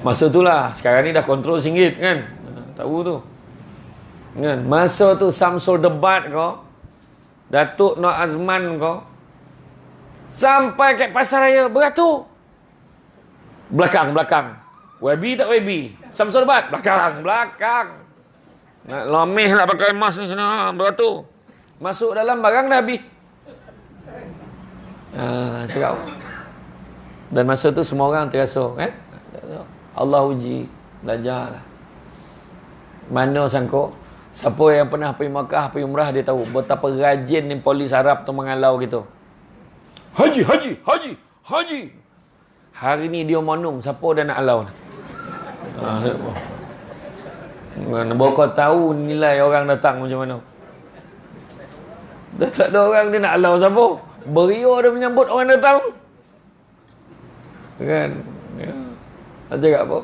S1: Masa tu lah. Sekarang ni dah kontrol RM1 kan. Tahu tu kan. Masa tu Samsul debat kau, Datuk Nur Azman kau, sampai kat pasar raya beratur. Belakang YB tak YB, Samsul debat belakang. Nak lomeh lah pakai emas ni sana, beratur. Masuk dalam barang dah habis. Cakap. Dan masa tu semua orang terasa kan? Allah uji, belajarlah. Mana sangka siapa yang pernah pergi Makkah, pergi umrah, dia tahu betapa rajin ni polis Arab tu mengalau gitu. Haji. Hari ni dia monong, siapa dah nak alau ni? Baru kau tahu nilai orang datang macam mana. Dah tak ada orang dia nak alau siapa. Beria dia menyambut orang datang. Kan? Ya. Tak cakap apa.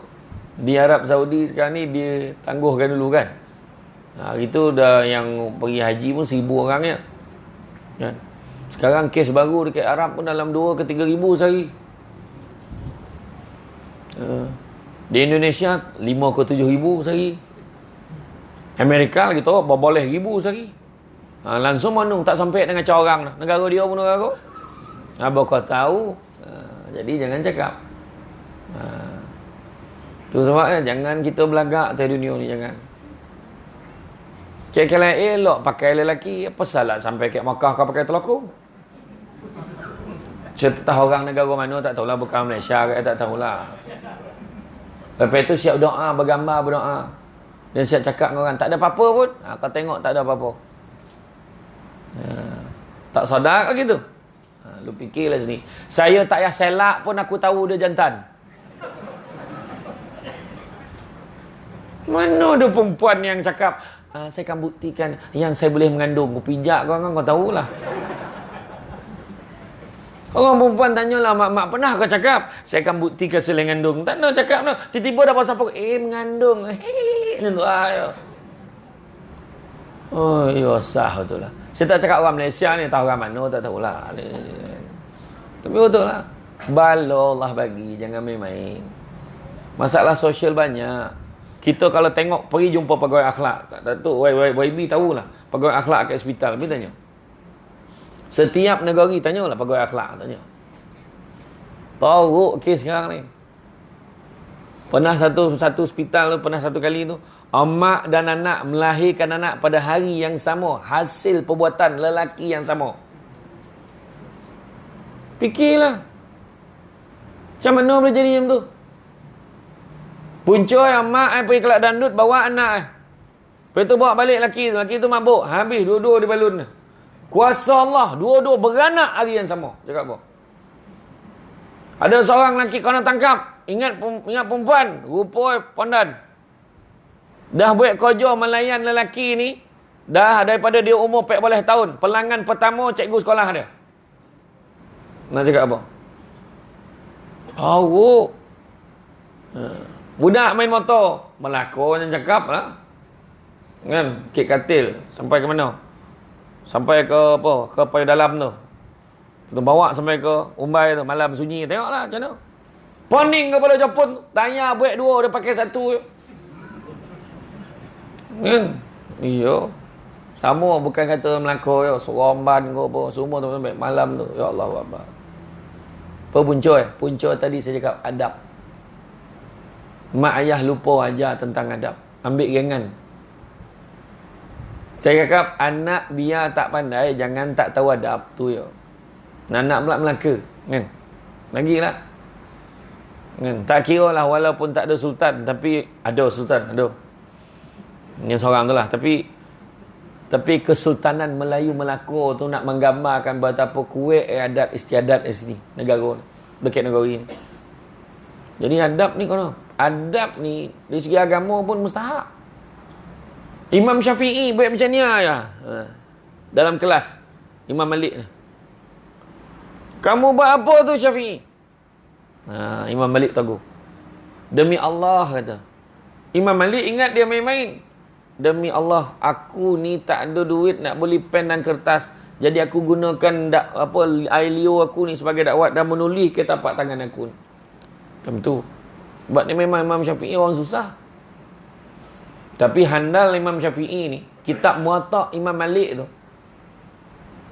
S1: Di Arab Saudi sekarang ni dia tangguhkan dulu kan. Hari tu dah yang pergi haji pun 1,000 orang ya. Kan? Sekarang kes baru dekat Arab pun dalam 2 ke 3 ribu sehari. Di Indonesia 5 ke 7 ribu sehari. Amerika lagi tahu berboleh ribu sehari. Langsung manung tak sampai dengan cara orang dah. Negara dia pun negara. Abang kau tahu. Jadi jangan cakap. Tu sebabnya jangan kita belagak atas dunia ni, jangan. Kalau elok pakai lelaki, apa salah sampai ke Makkah kau pakai telekung? Saya tak tahu orang negara mana, tak tahulah, bukan Malaysia ke, tak tahulah. Lepas tu siap doa, bergambar, berdoa. Dan siap cakap dengan orang, tak ada apa-apa pun. Kau tengok tak ada apa-apa. Tak sadar ke gitu? Lu fikirlah sini. Saya tak payah selak pun aku tahu dia jantan. Mana ada perempuan yang cakap, saya akan buktikan yang saya boleh mengandung. Kau pijak kau kan, kau tahulah. Orang perempuan tanyalah, mak pernah kau cakap saya akan buktikan saya mengandung? Tak nak cakap no. Tiba-tiba dah pasal apa? Mengandung. Ni tu Oh, ya sah betul lah. Saya tak cakap orang Malaysia ni, tahu orang mana, tak tahulah. Tapi betul lah. Bala Allah bagi, jangan main-main. Masalah sosial banyak. Kita kalau tengok, pergi jumpa pegawai akhlak. Tak tahu, YB tahulah. Pegawai akhlak kat hospital, pergi tanya. Setiap negara tanyalah pegawai akhlak, tanya. Teruk kes sekarang ni. Pernah satu hospital tu, pernah satu kali tu, mak dan anak melahirkan anak pada hari yang sama, hasil perbuatan lelaki yang sama. Fikirlah, macam mana boleh jadi macam tu? Punca yang mak pergi kelab dandut, bawa anak lepas tu bawa balik lelaki tu mabuk, habis dua-dua di balun. Kuasa Allah, dua-dua beranak hari yang sama. Cakap apa? Ada seorang lelaki kena tangkap, ingat perempuan, rupa pondan. Dah buat kerja melayan lelaki ni, dah daripada dia umur 14 tahun. Pelanggan pertama cikgu sekolah dia. Nak cakap apa? Awuk. Budak main motor, melakon yang cakap lah. Kan? Kek katil. Sampai ke mana? Sampai ke apa? Ke payu dalam tu. Kita bawa sampai ke Umbai tu, malam sunyi. Tengoklah macam mana. Poning kepala Jepun, tanya buat dua, dia pakai satu. Kan? Iya. Sama bukan kata melakor, seromban ke apa, semua tu sampai malam tu. Ya Allah Akbar. Apa punca? Punca tadi saya cakap adab. Mak ayah lupa ajar tentang adab. Ambil gengan. Saya cakap anak biar tak pandai, jangan tak tahu adab tu ya. Anak pula Melaka, kan? Lagilah. Kan? Tak kira lah walaupun tak ada sultan, tapi ada sultan, ada. Yang seorang tu lah, tapi Kesultanan Melayu Melaka tu nak menggambarkan betapa kuat adat istiadat di sini, negara dekat negara ini. Jadi adab ni kono. Adab ni dari segi agama pun mustahak. Imam Syafi'i buat macam ni ya. Dalam kelas Imam Malik ni. Kamu buat apa tu Syafi'i? Imam Malik tegur. Demi Allah kata. Imam Malik ingat dia main-main. Demi Allah, aku ni tak ada duit nak beli pen dan kertas. Jadi aku gunakan air liur aku ni sebagai dakwat dan menulis ke tapak tangan aku ni. Macam tu. Sebab ni memang Imam Syafi'i orang susah. Tapi handal Imam Syafi'i ni, kitab Muwatta' Imam Malik tu.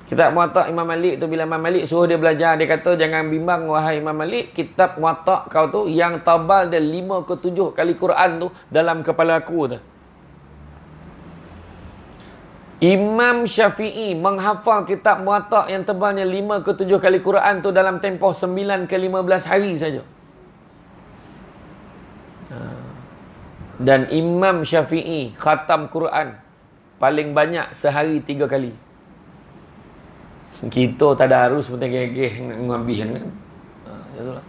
S1: Kitab Muwatta' Imam Malik tu, bila Imam Malik suruh dia belajar, dia kata, jangan bimbang wahai Imam Malik, kitab Muwatta' kau tu yang tabal dia 5 ke 7 kali Quran tu dalam kepala aku tu. Imam Syafi'i menghafal kitab Muwatta' yang tebalnya 5 ke 7 kali Quran tu dalam tempoh 9 ke 15 hari saja. Dan Imam Syafi'i khatam Quran paling banyak sehari 3 kali. Kita tak ada harus pun tegeh-tegeh nak ngambil kan. Itulah.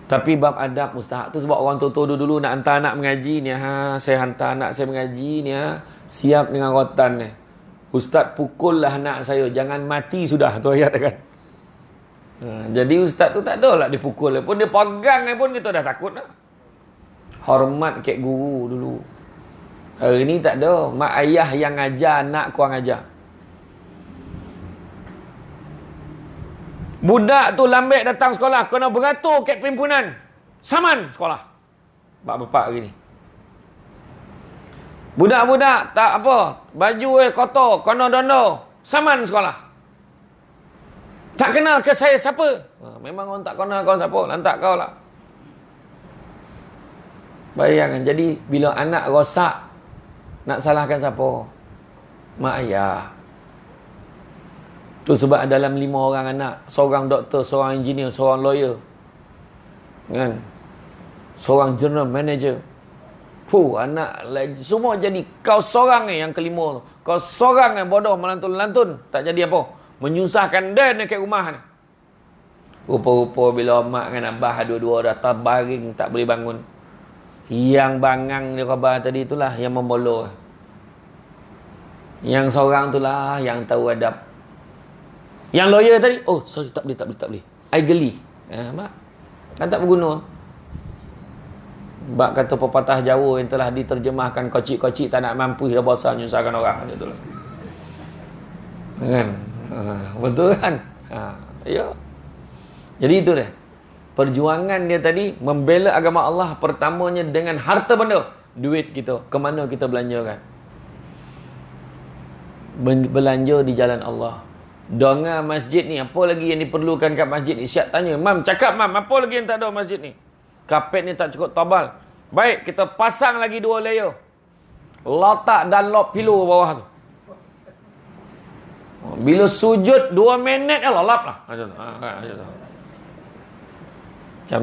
S1: Tapi bab adab mustahak tu sebab orang tua-tua dulu nak hantar anak mengaji ni, saya hantar anak saya mengaji ni, siap dengan rotan ni. Ustaz pukullah anak saya, jangan mati sudah, tu ayat kan. Jadi ustaz tu tak ada lah dipukul pun, dia pegang pun kita dah takut dah. Hormat kek guru dulu. Hari ni tak ada, mak ayah yang ajar anak kurang ajar. Budak tu lambat datang sekolah, kena beratur kat perhimpunan. Saman sekolah. Bapak hari ni. Budak-budak tak apa, baju kotor, kena dondo. Saman sekolah. Tak kenal ke saya siapa? Memang orang tak kenal kau siapa, lantak kau lah. Bayangkan, jadi bila anak rosak, nak salahkan siapa? Mak ayah. Tu sebab dalam 5 orang anak, seorang doktor, seorang engineer, seorang lawyer, kan? Seorang general manager. Anak semua jadi kau seorang yang kelima tu. Kau seorang yang bodoh melantun-lantun, tak jadi apa? Menyusahkan dia dekat rumah ni. Rupa-rupa bila mak dengan abah dua-dua dah terbaring tak boleh bangun. Yang bangang dia khabar tadi itulah yang membolo. Yang seorang itulah yang tahu adab. Yang lawyer tadi, oh sorry, tak boleh. I geli. Mak, kan tak berguna. Bak kata pepatah Jawa yang telah diterjemahkan, kocik-kocik tak nak mampu dah bosan nyusahkan orang, macam itulah. Kan? Betul kan? Ya. Jadi itu dia. Perjuangan dia tadi membela agama Allah pertamanya dengan harta benda, duit kita. Ke mana kita belanjakan? Belanja di jalan Allah. Donga masjid ni, apa lagi yang diperlukan kat masjid ni? Siap tanya, Mam, cakap Mam, apa lagi yang tak ada masjid ni? Kapet ni tak cukup tebal. Baik, kita pasang lagi 2 layer. Letak Dunlop pillow bawah tu. Bila sujud 2 minit lap lah. Macam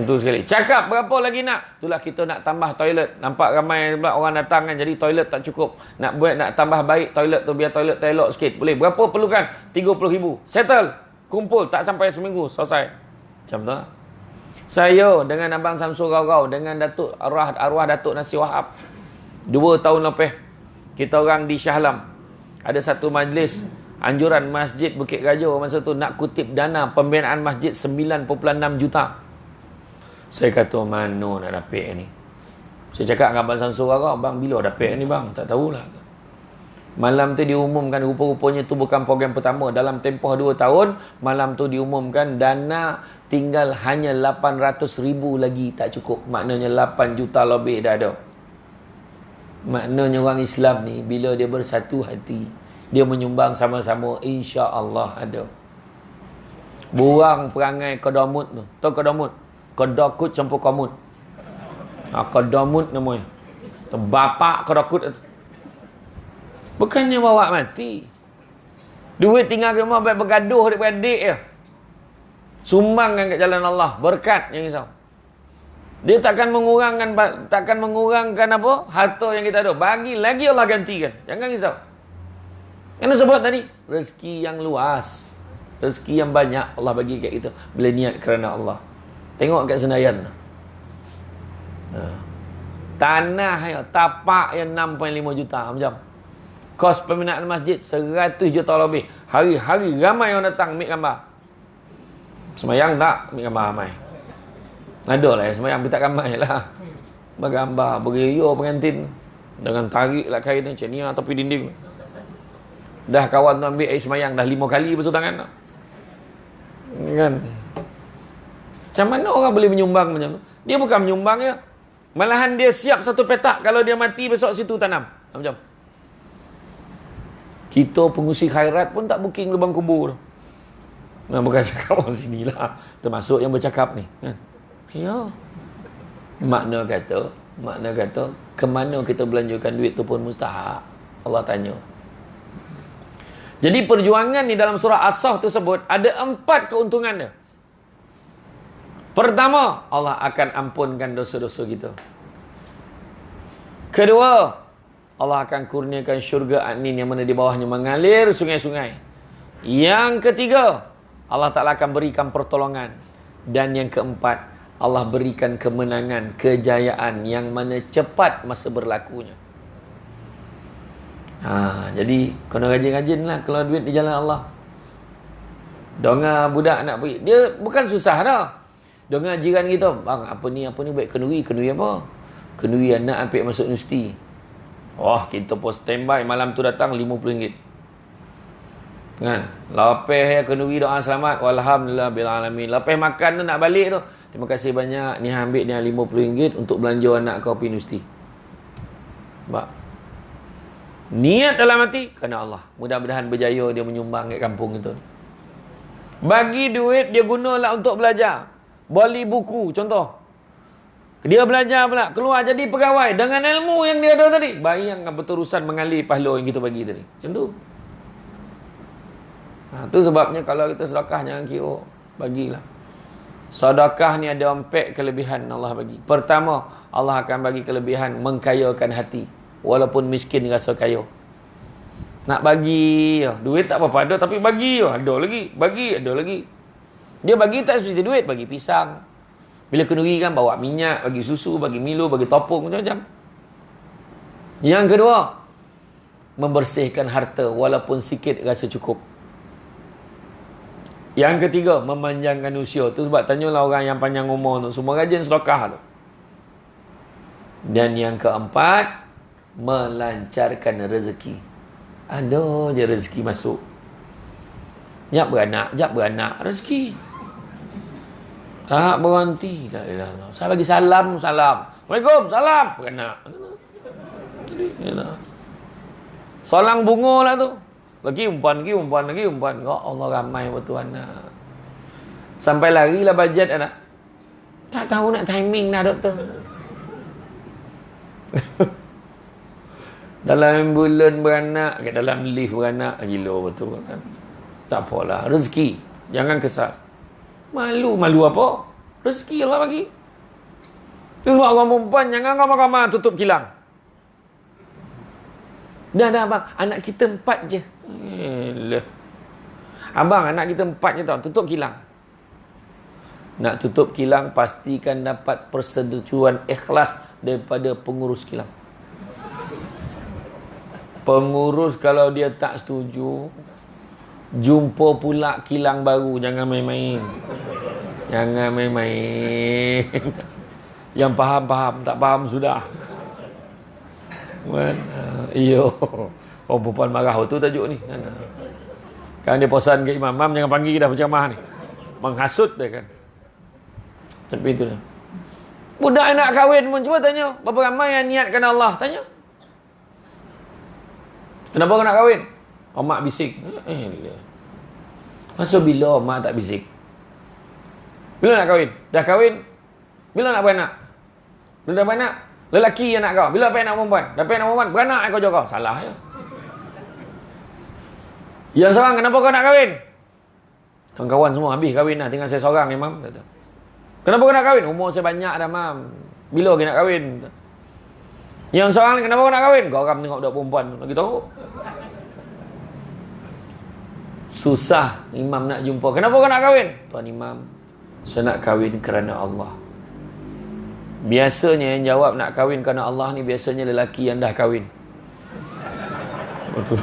S1: tu sekali. Cakap berapa lagi nak? Itulah kita nak tambah toilet. Nampak ramai orang datang kan, jadi toilet tak cukup. Nak tambah baik toilet tu, biar toilet elok sikit. Boleh. Berapa perlukan? 30,000. Settle. Kumpul. Tak sampai seminggu. Selesai. Macam tu. Saya dengan Abang Samsul Rau-Rau, dengan Datuk arwah Datuk Nasir Wahab, 2 tahun lepas, kita orang di Shah Alam, ada satu majlis anjuran Masjid Bukit Raja masa tu nak kutip dana pembinaan masjid 9.6 juta. Saya kata, mana nak dapat ni? Saya cakap dengan Abang Samsul Rau-Rau, bang, bila dapat ni bang? Tak tahulah. Malam tu diumumkan, rupa-rupanya tu bukan program pertama. Dalam tempoh 2 tahun, malam tu diumumkan dana tinggal hanya 800,000 lagi, tak cukup. Maknanya 8 juta lebih dah ada. Maknanya orang Islam ni, bila dia bersatu hati, dia menyumbang sama-sama, insya-Allah ada. Buang perangai kodamut tu. Tahu kodamut? Kodakut campur komut. Kodamut namanya. Bapak kodakut tu. Bukannya bawa mati. Duit tinggal ke rumah, baik bergaduh adik-beradik je. Sumbangkan kat jalan Allah. Berkat yang risau. Dia takkan mengurangkan apa? Harta yang kita ada. Bagi lagi Allah gantikan. Jangan risau. Kena sebut tadi, rezeki yang luas. Rezeki yang banyak Allah bagi kat kita. Bila niat kerana Allah. Tengok kat Senayan. Tanah ya, tapak yang 6.5 juta macam. Kos pembinaan masjid 100 juta lebih. Hari-hari ramai orang datang ambil gambar. Semayang tak? Ambil gambar ramai. Ada lah yang semayang, tapi tak ramai lah. Bergambar, beriyo pengantin. Dengan tarik lah kain macam ni, tepi dinding. Dah kawan tu ambil air semayang, dah 5 kali basuh tangan tak? Kan? Macam mana orang boleh menyumbang macam tu? Dia bukan menyumbang ya. Malahan dia siap satu petak. Kalau dia mati, besok situ tanam. Macam kita pengusi khairat pun tak booking lubang kubur. Nah, bukan cakap orang sini lah. Termasuk yang bercakap ni. Kan? Ya. Makna kata, ke mana kita belanjakan duit tu pun mustahak. Allah tanya. Jadi perjuangan ni dalam surah As-Saff tersebut, ada 4 keuntungan dia. Pertama, Allah akan ampunkan dosa-dosa kita. Kedua, Allah akan kurniakan syurga adnin yang mana di bawahnya mengalir sungai-sungai. Yang ketiga, Allah Ta'ala akan berikan pertolongan. Dan yang keempat, Allah berikan kemenangan, kejayaan yang mana cepat masa berlakunya. Jadi, kena rajin-rajin lah keluar duit di jalan Allah. Dengar budak nak pergi. Dia bukan susah dah. Dengar jiran kita, bang, apa ni baik kenduri apa? Kenduri anak ambil masuk universiti. Wah, kita pun standby malam tu datang RM50. Kan? Lepas ya kenduri doa selamat, walhamdulillah bil alamin. Lepas makan tu nak balik tu, terima kasih banyak, ni ambil ni RM50 untuk belanja anak kau pergi universiti. Sebab niat dalam hati kerana Allah. Mudah-mudahan berjaya dia menyumbang kat kampung itu. Bagi duit dia gunalah untuk belajar. Beli buku contoh. Dia belajar pula, keluar jadi pegawai dengan ilmu yang dia ada tadi. Bayangkan berterusan mengalir pahala yang kita bagi tadi. Macam tu. Tu sebabnya kalau kita sedekah jangan kira, bagilah. Sedekah ni ada 4 kelebihan Allah bagi. Pertama, Allah akan bagi kelebihan mengkayakan hati. Walaupun miskin rasa kaya. Nak bagi, duit tak apa-apa ada, tapi bagi, ada lagi. Bagi, ada lagi. Dia bagi tak seperti duit, bagi pisang. Bila kenduri kan bawa minyak, bagi susu, bagi Milo, bagi topung, macam-macam. Yang kedua, membersihkan harta walaupun sikit rasa cukup. Yang ketiga, memanjangkan usia. Tu sebab tanyalah orang yang panjang umur tu, semua rajin sedekah tu. Dan yang keempat, melancarkan rezeki. Ada je rezeki masuk. Jap beranak rezeki. Tak berhenti. La ilaha illallah. Saya bagi salam. Waalaikumsalam, salam. Beranak. Solang bunga lah tu. Lagi umpan. Ya Allah, ramai betul anak. Sampai larilah bajet anak. Tak tahu nak timing dah doktor. Dalam bulan beranak, dalam lift beranak, gila betul kan. Tak apalah, rezeki. Jangan kesal. Malu apa? Rezeki Allah bagi. Itu sebab orang perempuan jangan ramai-ramai tutup kilang. Dah abang, anak kita 4 je. Abang, anak kita 4 je tau, tutup kilang. Nak tutup kilang, pastikan dapat persetujuan ikhlas daripada pengurus kilang. Pengurus kalau dia tak setuju, jumpa pula kilang baru. Jangan main-main. Yang faham, tak faham sudah. Kan? Iyo. Oh, perempuan marah betul tajuk ni kan. Kan dia pesan ke imam, "Mam, jangan panggil dah berceramah ni." Menghasut dia kan. Tapi itulah. Budak nak kahwin pun cuba tanya, berapa ramai yang niatkan Allah? Tanya. Kenapa kau nak kahwin? Oh, mak bisik. Masa bila mak tak bisik? Bila nak kahwin? Dah kahwin? Bila nak beranak? Bila dah beranak? Lelaki yang nak kau. Bila apa yang nak perempuan? Dah apa yang nak perempuan? Beranak yang kau jauh kau. Salah ya. Yang seorang, kenapa kau nak kahwin? Kawan-kawan semua habis kahwin dah. Tinggal saya seorang, Imam. Kenapa kau nak kahwin? Umur saya banyak dah, Mam. Bila kau nak kahwin? Yang seorang ni, kenapa kau nak kahwin? Kau orang tengok budak perempuan lagi tahu. Susah imam nak jumpa. Kenapa kau nak kahwin? Tuan Imam, saya nak kahwin kerana Allah. Biasanya yang jawab nak kahwin kerana Allah ni biasanya lelaki yang dah kahwin. Betul.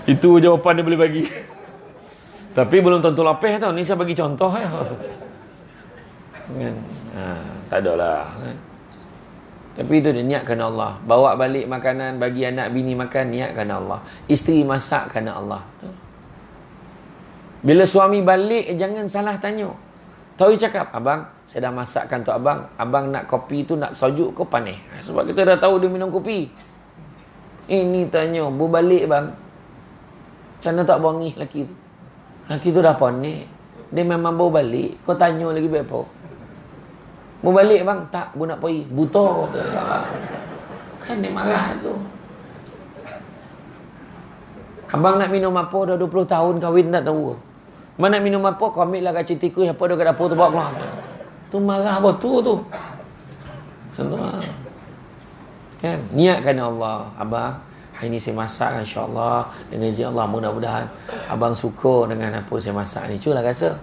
S1: Itu jawapan dia boleh bagi. Tapi belum tentu lapis tau. Ni saya bagi contoh ya. Kan? Tak adalah kan. Tapi itu dia niatkan Allah. Bawa balik makanan bagi anak bini makan, niatkan Allah. Isteri masak kerana Allah. Bila suami balik, jangan salah tanya. Tahu cakap, "Abang, saya dah masakkan tu abang. Abang nak kopi tu nak sejuk ke panis?" Sebab kita dah tahu dia minum kopi. Ini tanya, "Bu balik bang. Macam mana tak bangih laki tu? Laki tu dah panik. Dia memang baru balik. Kau tanya lagi berapa? Mau balik bang? Tak, bu nak pergi. Buta. Kan dia marah tu. Abang nak minum apa? Dah 20 tahun kahwin tak tahu. Mana nak minum apa? Kau ambil lah kacang tikus apa dah kat dapur tu bawa keluar. Tu marah betul tu. Kan? Niatkan Allah. Abang, hari ni saya masak insya-Allah dengan izin Allah, mudah-mudahan abang suka dengan apa saya masak ni. Cubalah rasa.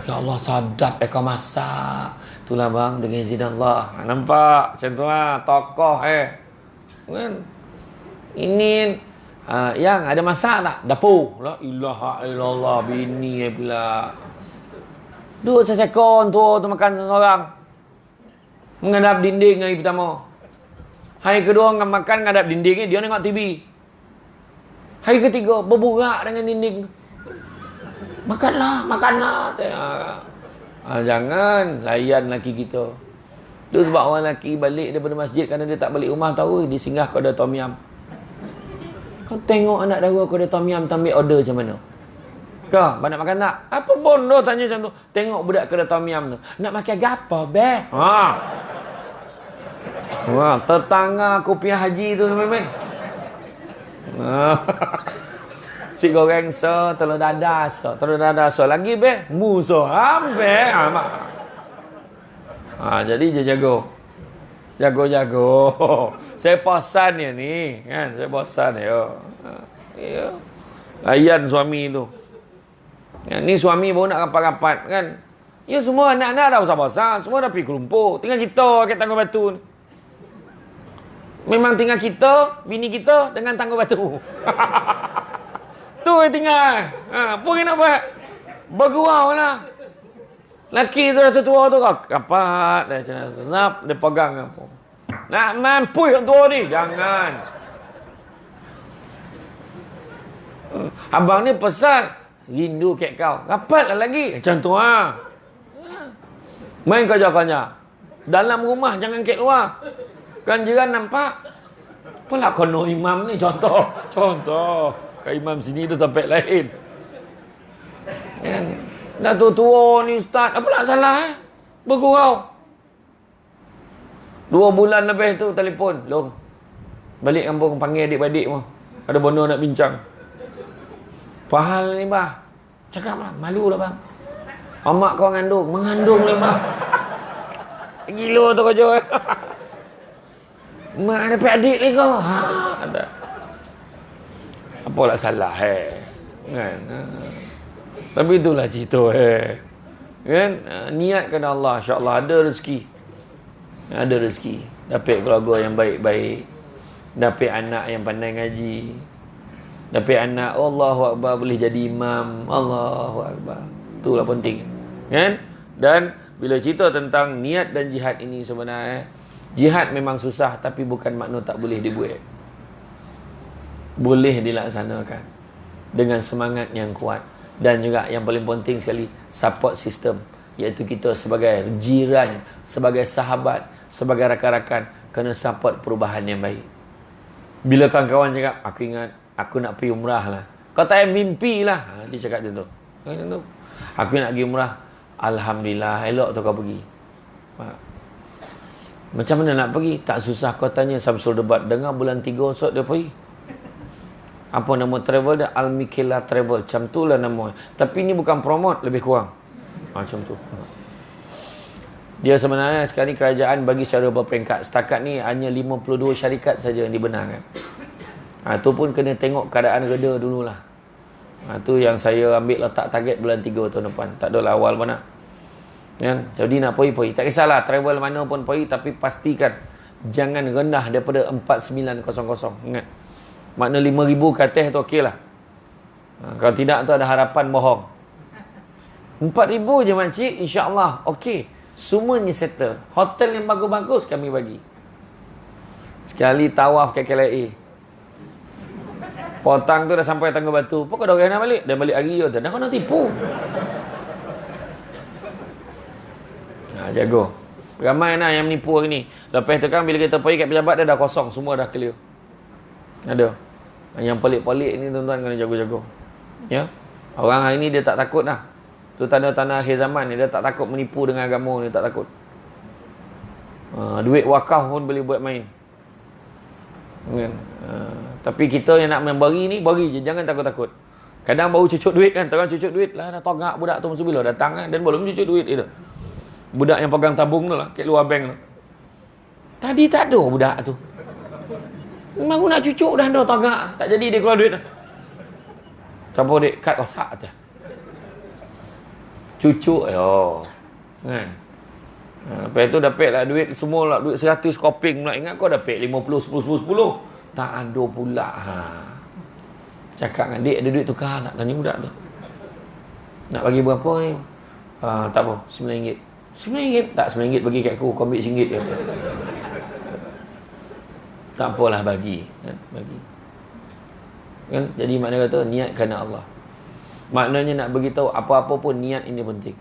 S1: Ya Allah, sadap kau masak. Itulah bang, dengan izin Allah. Nampak? Macam tu lah. Tokoh kan? Ini yang ada masak tak? Dapur. La ilaha illallah. Bini pula. Duduk sesekon tu makan seorang. Menghadap dinding hari pertama. Hari kedua makan menghadap dinding ni, dia tengok TV. Hari ketiga berburak dengan dinding tu. Makanlah. Jangan layan laki kita. Itu sebab orang laki balik daripada masjid kerana dia tak balik rumah, tahu dia singgah pada Tom Yam. Kau tengok anak dara kau ada Tom Yam, ambil order macam mana? Kau nak makan tak? Apa bodoh tanya macam tu. Tengok budak kedai Tom Yam tu. Nak makan gapo be? Tetangga kopiah haji tu men. Si goreng so, telur dadah so lagi be, muso ambe amak. Jadi dia jago. Saya bosan ya ni, kan? Saya bosan ya. Layan suami tu. Ya, ni suami baru nak rapat-rapat kan. Ya semua anak-anak dah besar-besar, semua dah pergi ke lumpur. Tinggal kita kat tangga batu ni. Memang tinggal kita, bini kita dengan tangga batu. Tu yang tinggal. Apa yang nak buat? Bergurau lah. Laki tu dah tua tu kapat dah macam mana. Zap, dia pegang apa. Nak mampu yang tua ni. Jangan. Abang ni pesan. Rindu kat kau. Rapat lah lagi. Macam tu lah. Main kerja-kerja. Dalam rumah jangan kat luar. Kan jiran nampak. Apalah kono imam ni contoh. Contoh. Kat imam sini tu tempat lain. Kan? Dah tua ni ustaz. Apalah salah bergurau. 2 bulan lebih tu telefon. Long. Balik kampung panggil adik-adik mu. Ada benda nak bincang. Pahal ni bah. Cakap lah. Malu lah bang. Amak kau mengandung. Mengandung lah bang. Gila tu kerja. Mak ada adik ni kau. Ada. Apalah salah kan. Tapi itulah cerita kan. Niat kerana Allah, insya-Allah ada rezeki. Ada rezeki. Dapat keluarga yang baik-baik. Dapat anak yang pandai ngaji. Dapat anak Allahu Akbar boleh jadi imam. Allahu Akbar. Itulah penting. Kan? Dan bila cerita tentang niat dan jihad ini sebenarnya, jihad memang susah tapi bukan makna tak boleh dibuat. Boleh dilaksanakan dengan semangat yang kuat. Dan juga yang paling penting sekali, support system, iaitu kita sebagai jiran, sebagai sahabat, sebagai rakan-rakan kena support perubahan yang baik. Bila kawan-kawan cakap, aku ingat aku nak pergi umrah lah, kau tak payah mimpi lah. Dia cakap macam tu. Aku nak pergi umrah. Alhamdulillah, elok tu kau pergi. Macam mana nak pergi? Tak susah, kau tanya Samsul Debat. Dengar bulan 3 esok dia pergi. Apa nama travel dia? Al-Mikela Travel. Macam tu lah nama. Tapi ni bukan promote, lebih kurang. Macam tu. Dia sebenarnya sekarang ni kerajaan bagi secara berperingkat. Setakat ni hanya 52 syarikat saja yang dibenarkan. Tu pun kena tengok keadaan reda dululah. Tu yang saya ambil letak target bulan 3 tahun depan. Tak adalah awal mana. Kan? Jadi nak pergi. Tak kisahlah travel mana pun pergi. Tapi pastikan jangan rendah daripada 4900. Ingat. Makna 5,000 ke atas tu okey lah. Kalau tidak tu ada harapan bohong. 4,000 je makcik, insya-Allah okey. Semuanya settle. Hotel yang bagus-bagus kami bagi. Sekali tawaf ke KLIA. Potang tu dah sampai Tangga Batu. Pokok dah orang nak balik. Dia balik hari tu. Dah kau nak tipu. Jago. Ramai nak yang menipu hari ni. Lepas tu kan bila kita pergi kat pejabat dia dah kosong. Semua dah clear. Ada. Yang pelik-pelik ni tuan-tuan kena jago-jago. Ya. Orang hari ni dia tak takut dah. Tu tanda-tanda akhir zaman ni. Dia tak takut menipu dengan agama ni. Tak takut. Duit wakaf pun boleh buat main. Kan? Tapi kita yang nak memberi ni, bagi je. Jangan takut-takut. Kadang baru cucuk duit kan. Terang cucuk duit lah. Dah togak budak tu masa bila datang kan. Dan belum cucuk duit dia. Budak yang pegang tabung tu lah. Kat luar bank tu. Tadi tak ada budak tu. Baru nak cucuk dah ada togak. Tak jadi dia keluar duit dah. Siapa dek? Kad rosak tu. Cucuk. Kan? Lepas tu dapat lah duit semua lah. Duit 100 koping pula. Ingat kau dapat 50, 10, 10, 10. Tak ada pula. Cakap dengan dek ada duit tukar tak? Tanya budak tu. Nak bagi berapa ni? Tak apa. RM9. RM9? Tak, RM9 bagi kat aku. Kau ambil RM1 je. Tak apalah bagi. Kan? Bagi. Kan? Jadi makna kata niat kerana Allah. Maknanya nak beritahu apa-apa pun niat ini penting.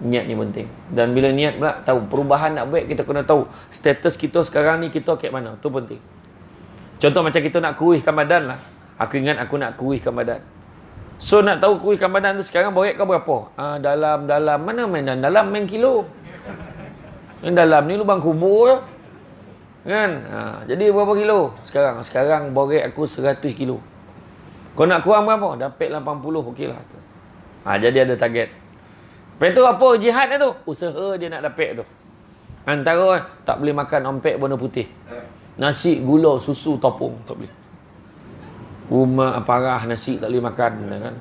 S1: Niat ni penting. Dan bila niat pula tahu perubahan nak buat, kita kena tahu status kita sekarang ni kita kat mana. Tu penting. Contoh macam kita nak kurihkan badan lah. Aku ingat aku nak kurihkan badan. So nak tahu kurihkan badan tu sekarang berat kau berapa? Dalam mana main dalam main kilo. Yang dalam ni lubang kubur je. Kan? Jadi berapa kilo sekarang? Sekarang berat aku 100 kilo. Kau nak kurang berapa? Dapat 80. Okeylah tu. Jadi ada target. Lepas tu apa jihad dia tu? Usaha dia nak dapat tu. Antara tak boleh makan ompek warna putih. Nasi, gula, susu, topung tak boleh. Rumah parah nasi tak boleh makan kan.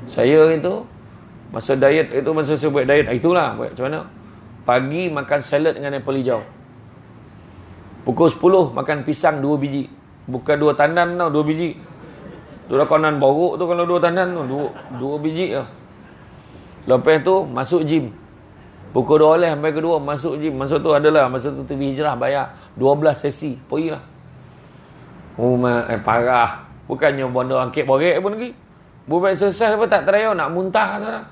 S1: Saya itu masa diet itu, masa saya buat diet itulah buat macam mana? Pagi makan salad dengan apple hijau. Pukul 10 makan pisang 2 biji. Bukan 2 tandan tau, 2 biji. Tu dah konan borok tu kalau 2 tandan tu, 2 biji tau. Lepas tu masuk gym. Pukul 12 sampai kedua masuk gym. Masa tu adalah, masa tu TV Hijrah bayar 12 sesi. Pergilah. Parah. Bukannya bondo angkit borek pun lagi. Buat exercise apa tak teraya nak muntah sana.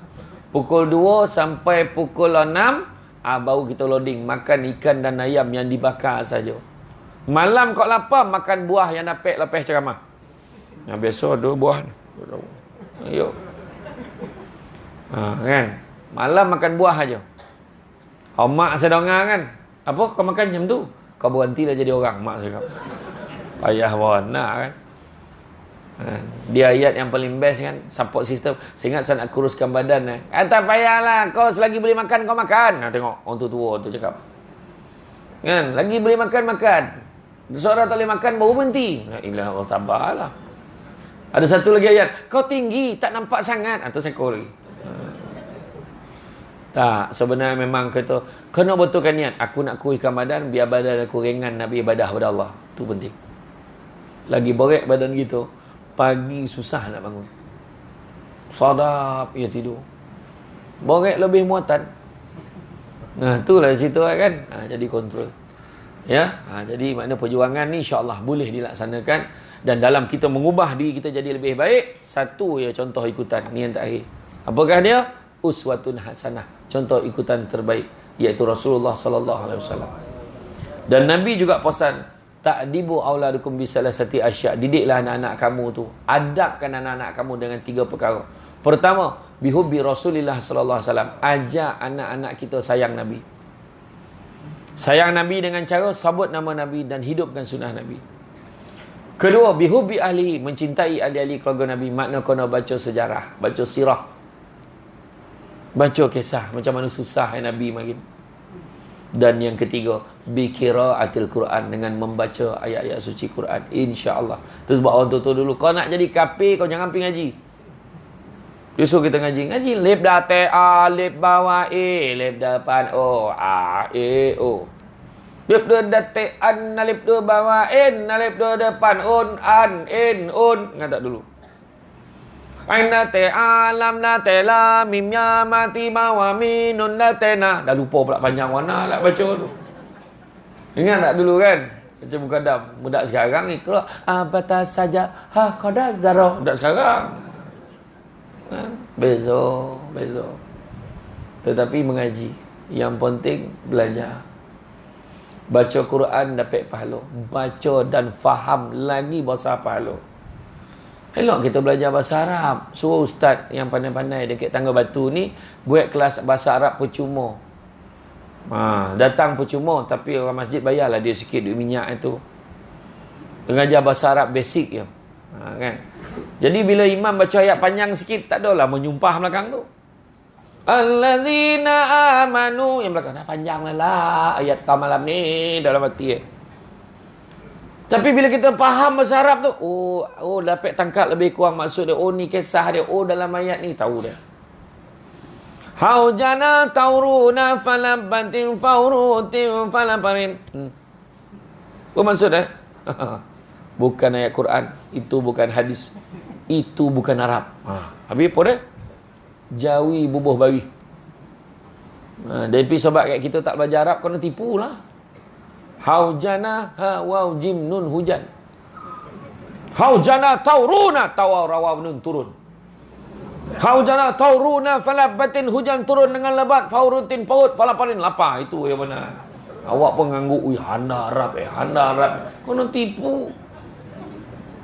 S1: Pukul 2 sampai pukul 6 baru kita loading makan ikan dan ayam yang dibakar saja. Malam kau lapar makan buah yang dapat lepas ceramah. Yang biasa 2 buah. Ayo. Kan? Malam makan buah aja. Mak saya dengar kan. Apa kau makan macam tu? Kau berhentilah jadi orang, mak saya cakap. Payah warna kan. Dia ayat yang paling best kan, support system. Saya ingat saya nak kuruskan badan kan. Tak payahlah, kau selagi boleh makan kau makan. Tengok orang tua tu cakap. Kan, lagi boleh makan. Seorang tak boleh makan baru berhenti. La ilaha illallah, sabarlah. Ada satu lagi ayat, kau tinggi tak nampak sangat. Atau sekor lagi. Tak, sebenarnya memang kata kena betulkan niat. Aku nak kuruskan badan biar badan aku ringan nak beribadah kepada Allah. Itu penting. Lagi borek badan gitu, pagi susah nak bangun. Sadap ya tidur. Borek lebih muatan. Itulah cerita kan. Jadi kontrol. Ya, jadi makna perjuangan ni insya-Allah boleh dilaksanakan, dan dalam kita mengubah diri kita jadi lebih baik, satu ya contoh ikutan ni yang terakhir. Apakah dia? Uswatun hasanah, contoh ikutan terbaik, iaitu Rasulullah sallallahu alaihi wasallam. Dan Nabi juga pesan, ta'dibu auladukum bisalasati asya, didiklah anak-anak kamu tu, adabkan anak-anak kamu dengan 3 perkara. Pertama, bihubbi Rasulillah sallallahu alaihi wasallam, ajak anak-anak kita sayang Nabi. Sayang Nabi dengan cara sabut nama Nabi dan hidupkan sunnah Nabi. Kedua, bihubbi ahlihi, mencintai ahli-ahli keluarga Nabi, makna kena baca sejarah, baca sirah, baca kisah macam mana susah Nabi makin. Dan yang ketiga, biqiraatil Quran, dengan membaca ayat-ayat suci Quran, insya-Allah. Tu sebab orang tua dulu, kau nak jadi kafir kau jangan pergi ngaji. Dia suruh kita ngaji lep dah te a, lep bawah e, lep depan o, a e o. Lep dah te an, lep bawah en, lep depan on, an en on. Ngata dulu. Aina te alam na te la mim ya mati bawa minun na te na. Dah lupa pula panjang warna lah baca tu. Ingat tak dulu kan? Macam mukadam. Budak sekarang ikra abata saja ha qada zarah. Budak sekarang. Kan? Bezo. Tetapi mengaji. Yang penting belajar. Baca Quran dapat pahala. Baca dan faham lagi bahasa pahala. Elok kita belajar bahasa Arab. Suruh ustaz yang pandai-pandai dekat Tangga Batu ni buat kelas bahasa Arab percuma. Datang percuma, tapi orang masjid bayarlah dia sikit duit minyak itu. Mengajar bahasa Arab basic je. Kan? Jadi bila imam baca ayat panjang sikit, tak adalah menyumpah belakang tu. Allazina amanu, yang belakang dah panjang lah ayat kau malam ni dalam hati. Tapi bila kita faham bahasa Arab tu, oh dapat tangkap lebih kurang maksud dia. Oh ni kisah dia. Oh dalam ayat ni tahu dia. Haujana tauruna falabatin faurutin falaparin. Apa maksud dia? Bukan ayat Quran. Itu bukan hadis. Itu bukan Arab. Habis apa dia? Jawi bubuh bagi. Dari sebab kat kita tak belajar Arab, kena tipu lah. Haujana ha waw jim nun hujan. Haujana tauruna tawaw nun turun. Haujana tauruna falabatin, hujan turun dengan lebat, faurutin paut falaparin lapar. Itu yang mana? Awak pun ngangguk, handa Arab handa Arab. Kena tipu.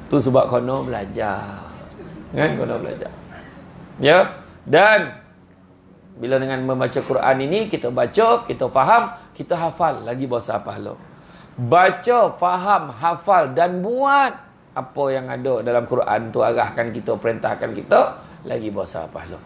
S1: Tu sebab kena belajar. Kan kena belajar. Ya. Dan bila dengan membaca Quran ini, kita baca, kita faham, kita hafal lagi bahasa pahala. Baca, faham, hafal dan buat apa yang ada dalam Quran tu, arahkan kita, perintahkan kita, lagi bahasa pahala.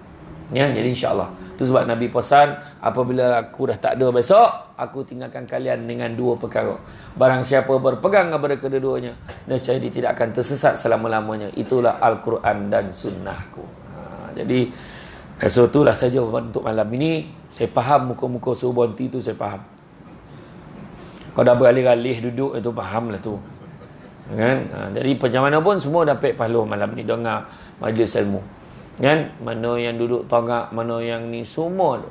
S1: Ya, jadi insya-Allah. Itu sebab Nabi pesan, apabila aku dah tak ada besok, aku tinggalkan kalian dengan 2 perkara. Barang siapa berpegang kepada kedua-duanya, nescaya dia tidak akan tersesat selama-lamanya. Itulah Al-Quran dan sunnahku. Jadi so itulah saja untuk malam ini. Saya faham muka-muka suruh berhenti tu, saya faham. Kau dah beralih-alih duduk, itu faham lah tu. Kan? Jadi macam mana pun semua dapat pahala malam ni dengar majlis ilmu. Kan? Mana yang duduk tongak, mana yang ni, semua tu.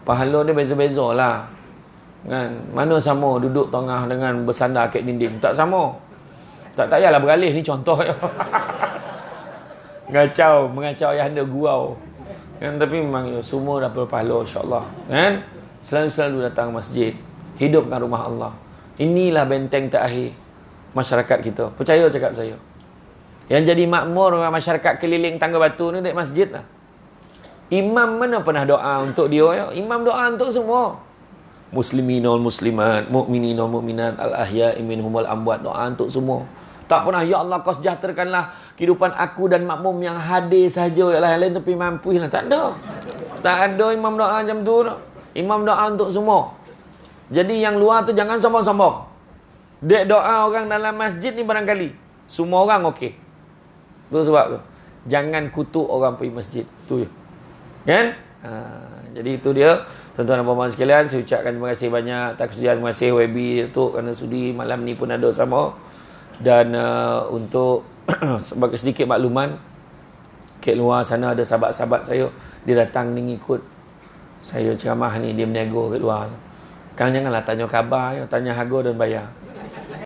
S1: Pahala dia beza-beza lah. Kan? Mana sama duduk tengah dengan bersandar kat dinding. Tak sama. Tak payahlah beralih, ni contoh. Mengacau ayah anda gurau. Kan? Tapi memang semua dapat pahala insya-Allah. Kan? Selalu-selalu datang masjid. Hidupkan rumah Allah. Inilah benteng terakhir masyarakat kita. Percaya cakap saya. Yang jadi makmur masyarakat keliling Tangga Batu ni dekat masjid lah. Imam mana pernah doa untuk dia? Ya? Imam doa untuk semua. Musliminul muslimat, mu'mininul mu'minat, al-ahya'i minhumul amwat, doa untuk semua. Tak pernah, ya Allah kau sejahterakanlah kehidupan aku dan makmum yang hadir saja, ya Allah, yang lain tapi mampu lah. Tak ada. Tak ada imam doa macam tu. Imam doa untuk semua. Jadi yang luar tu jangan sombong-sombong. Dek doa orang dalam masjid ni barangkali semua orang okey. Tu sebab tu. Jangan kutuk orang pergi masjid. Tu je. Kan? Jadi itu dia. Tuan-tuan dan puan-puan sekalian, saya ucapkan terima kasih banyak. Terima kasih WB Datuk kerana sudi malam ni pun ada sama. Dan untuk sebagai sedikit makluman, kat luar sana ada sahabat-sahabat saya, dia datang ni ngikut saya ceramah ni, dia menego kat luar. Kang janganlah tanya khabar, tanya harga dan bayar.